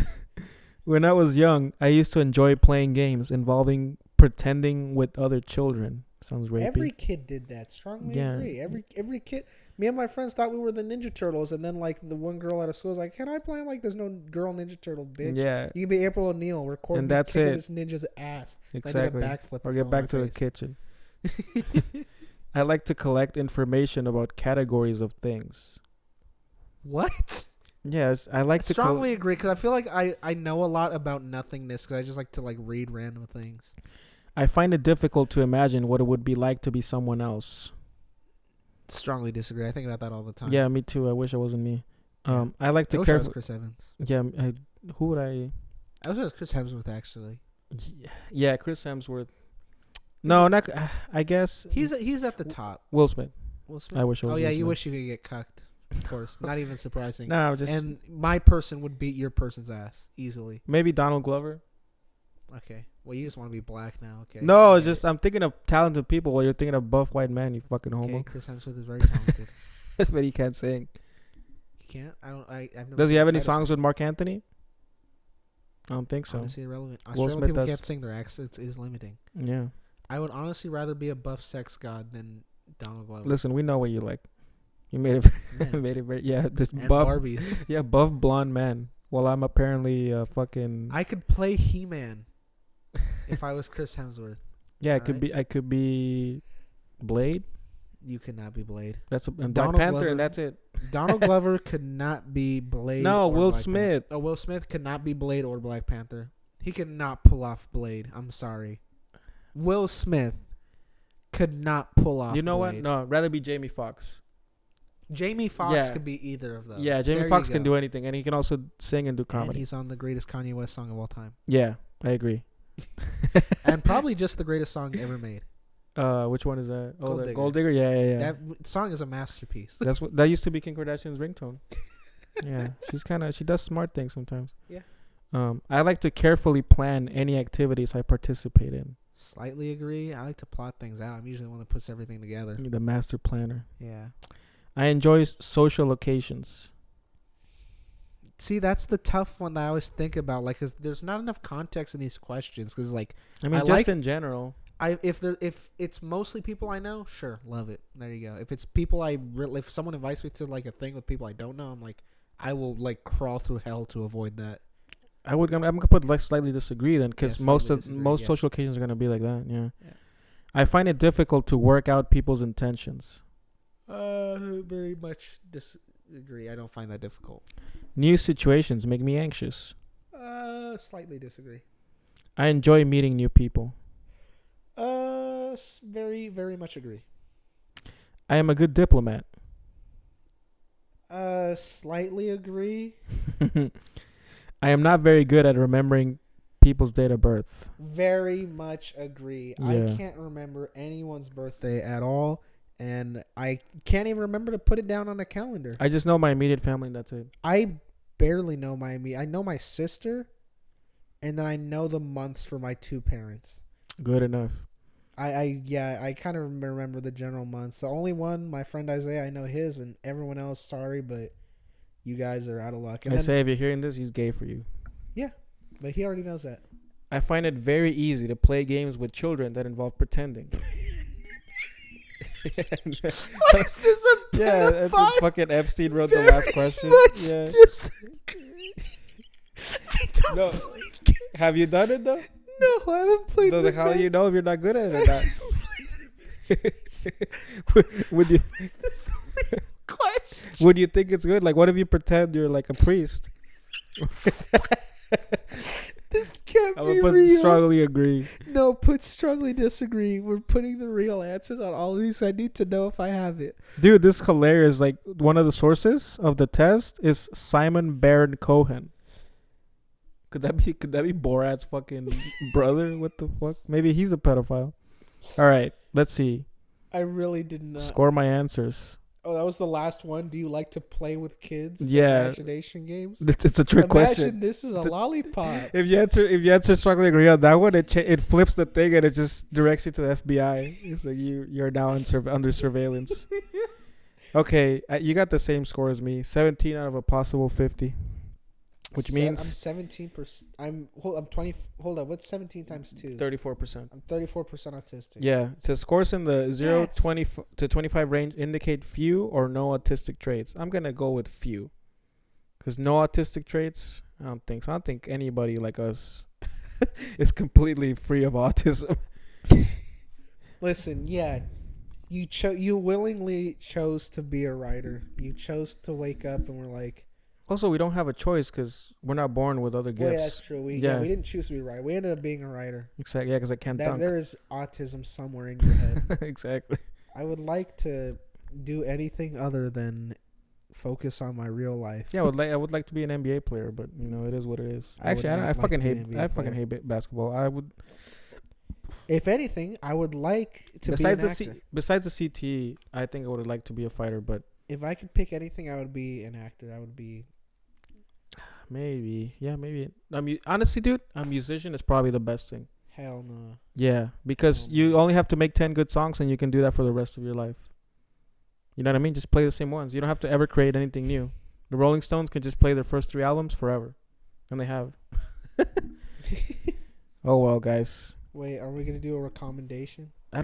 When I was young, I used to enjoy playing games involving pretending with other children. Sounds rapey. Every kid did that. Strongly Yeah. agree. Every kid. Me and my friends thought we were the Ninja Turtles, and then like the one girl at a school was like, "Can I play?" I'm like, "There's no girl Ninja Turtle, bitch. Yeah, You can be April O'Neil. Record And me that's kicking it. this ninja's ass. exactly. I did a backflip Or and get fell on back my to the face. kitchen. I like to collect information about categories of things. What? Yes, I like to Strongly agree because I feel like I know a lot about nothingness because I just like to like read random things. I find it difficult to imagine what it would be like to be someone else. Strongly disagree. I think about that all the time. Yeah, me too. I wish it wasn't me. Yeah. I like I to wish I was carefully. Chris Evans. Yeah, who would I? I wish I was Chris Hemsworth actually. Yeah, Chris Hemsworth. No, not. I guess He's at the top. Will Smith. Will Smith. I wish it was. Oh yeah, Will you Smith. wish you could get cucked. Of course, not even surprising. No, I'm just And my person would beat your person's ass easily. maybe Donald Glover. Okay. Well, you just want to be black now. Okay. No, I it's get just it. I'm thinking of talented people while you're thinking of buff white man. You fucking homo. Okay, Chris Hemsworth is very talented. But he can't sing. He can't. I've never Does he seen have him any try to songs sing. with Mark Anthony? I don't think so. Honestly, irrelevant. Will Australian Smith people does. can't sing. Their accents is limiting. Yeah. I would honestly rather be a buff sex god than Donald Glover. Listen, we know what you like. You made it. Man. made it very. Yeah, this And buff. Barbies. Yeah, buff blonde man. Well, I'm apparently fucking. I could play He-Man if I was Chris Hemsworth. Yeah, Alright. I could be Blade. You could not be Blade. That's and Black Donald Panther, Glover. and that's it. Donald Glover could not be Blade. No, or Will Black Smith. Panther. Oh, Will Smith could not be Blade or Black Panther. He could not pull off Blade. I'm sorry. Will Smith could not pull off. You know what? Blade. No, I'd rather be Jamie Foxx. Jamie Foxx Yeah. could be either of those. Yeah, Jamie There Foxx you can go. do anything, and he can also sing and do And comedy. he's on the greatest Kanye West song of all time, Yeah, I agree. and probably just the greatest song ever made. Which one is that? Oh, Gold the Digger. Gold Digger. Yeah, yeah, yeah. That song is a masterpiece. That's what that used to be Kim Kardashian's ringtone. Yeah, she does smart things sometimes. Yeah. I like to carefully plan any activities I participate in. Slightly agree. I like to plot things out. I'm usually the one that puts everything together. The master planner. Yeah. I enjoy social occasions. See, that's the tough one that I always think about. Like, 'cause there's not enough context in these questions. 'Cause like, I mean, I just like- in general. if it's mostly people I know, sure, love it. There you go. If it's people if someone invites me to like a thing with people I don't know, I'm like, I will like crawl through hell to avoid that. I'm gonna put like slightly disagree then, because Yeah, most slightly of disagree, most yeah. social occasions are gonna be like that. Yeah. Yeah. I find it difficult to work out people's intentions. Very much disagree. I don't find that difficult. New situations make me anxious. Slightly disagree. I enjoy meeting new people. Very, very much agree. I am a good diplomat. Slightly agree. I am not very good at remembering people's date of birth. Very much agree. I Yeah. can't remember anyone's birthday at all, and I can't even remember to put it down on a calendar. I just know my immediate family, and that's it. I barely know I know my sister, and then I know the months for my two parents. Good enough. I kind of remember the general months. The only one, my friend Isaiah, I know his, and everyone else, sorry, but you guys are out of luck. And I then, say if you're hearing this, he's gay for you. but he already knows that. I find it very easy to play games with children that involve pretending. What is this a Yeah, that's what fucking Epstein wrote the last question. Yeah. Disagree. I don't No. play Have you done it though? No, I haven't played. So, like, how do Madden. you know if you're not good at it or not? would you Is this a real question? would you think it's good? Like, what if you pretend you're like a priest? This can't I be would put real. strongly agree. No, put strongly disagree. We're putting the real answers on all of these. I need to know if I have it. Dude, this is hilarious. Like, one of the sources of the test is Simon Baron Cohen. Could that be Borat's fucking brother? What the fuck? Maybe he's a pedophile. All right, let's see. I really did not. Score my answers. Oh, that was the last one. Do you like to play with kids? Yeah. Imagination games. It's a trick Imagine question. this is a lollipop. If you answer strongly agree on that one, it flips the thing and it just directs you to the FBI. It's like you're now under surveillance. Okay, you got the same score as me. 17 out of a possible 50, which I'm means 17%. I'm 20. Hold up. What's 17 times 2? 34%. I'm 34% autistic. Yeah, it says scores in the 0 That's- 20 to 25 range indicate few or no autistic traits. I'm gonna go with few, because no autistic traits. I don't think so. I don't think anybody like us is completely free of autism. Listen, yeah, you willingly chose to be a writer. You chose to wake up and we're like, Also, we don't have a choice because we're not born with other well, gifts. yeah, that's true. We Yeah. we didn't choose to be a writer. We ended up being a writer. Exactly. Yeah, because I can't dunk. There is autism somewhere in your head. Exactly. I would like to do anything other than focus on my real life. Yeah, I would like to be an NBA player, but you know it is what it is. I would Actually, not I like fucking to be an hate. NBA I fucking player. hate basketball. I would. If anything, I would like to Besides be the an actor. besides the CTE, I think I would like to be a fighter, but If I could pick anything, I would be an actor. I would be. maybe, yeah, maybe. Honestly, dude, a musician is probably the best thing. Hell no. Yeah, because Oh, you man. only have to make 10 good songs and you can do that for the rest of your life. You know what I mean? Just play the same ones. You don't have to ever create anything new. The Rolling Stones can just play their first 3 albums forever, and they have. Oh well, guys. Wait, are we gonna do a recommendation? I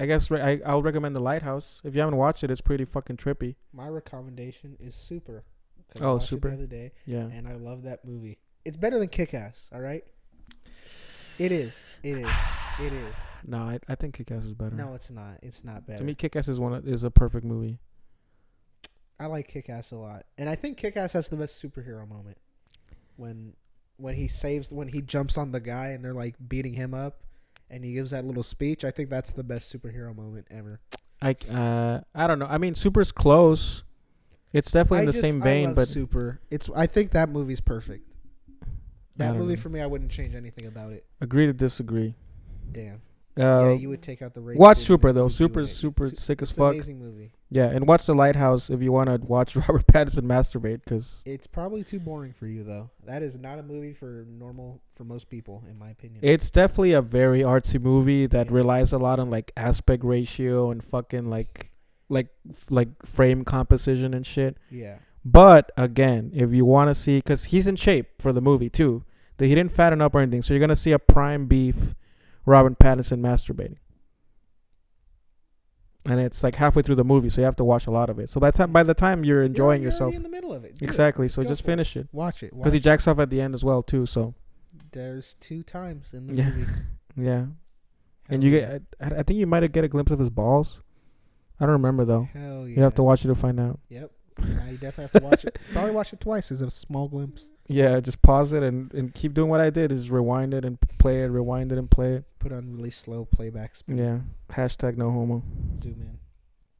guess I'll recommend The Lighthouse. If you haven't watched it, it's pretty fucking trippy. My recommendation is Super. 'Cause I Oh, watched it Super. the other day, Yeah. and I love that movie. It's better than Kick-Ass. All right. It is. It is. It is. No, I think Kick-Ass is better. No, it's not. It's not better. To me, Kick-Ass is a perfect movie. I like Kick-Ass a lot, and I think Kick-Ass has the best superhero moment when he jumps on the guy and they're like beating him up, and he gives that little speech. I think that's the best superhero moment ever. I don't know. I mean, Super's close. It's definitely in the same I vein, love but Super. I think that movie's perfect. I That don't movie know. for me, I wouldn't change anything about it. Agree to disagree. Damn. Yeah, Uh, you would take out the rape watch scene and Super though. include you in Super's it. super sick as It's an fuck. amazing movie. Yeah, and watch The Lighthouse if you want to watch Robert Pattinson masturbate, because It's probably too boring for you though. That is not a movie for most people, in my opinion. it's definitely a very artsy movie that Yeah. relies a lot on like aspect ratio and fucking like frame composition and shit. Yeah. But again, if you want to see, because he's in shape for the movie too, that he didn't fatten up or anything, so you're gonna see a prime beef Robert Pattinson masturbating, and it's like halfway through the movie, so you have to watch a lot of it. So by the time you're enjoying You're yourself, already in the middle of it. Do it. exactly. So Go just for it. finish it, Watch it. because he jacks off at the end as well too. So There's 2 times in the Yeah. movie. yeah, and Hell you yeah. get I think you might get a glimpse of his balls. I don't remember though. Hell yeah. You have to watch it to find out. Yep. Now you definitely have to watch it. Probably watch it twice as a small glimpse. Yeah, just pause it and keep doing what I did, is rewind it and play it, rewind it and play it. Put on really slow playback speed. Yeah. #no homo. Zoom in.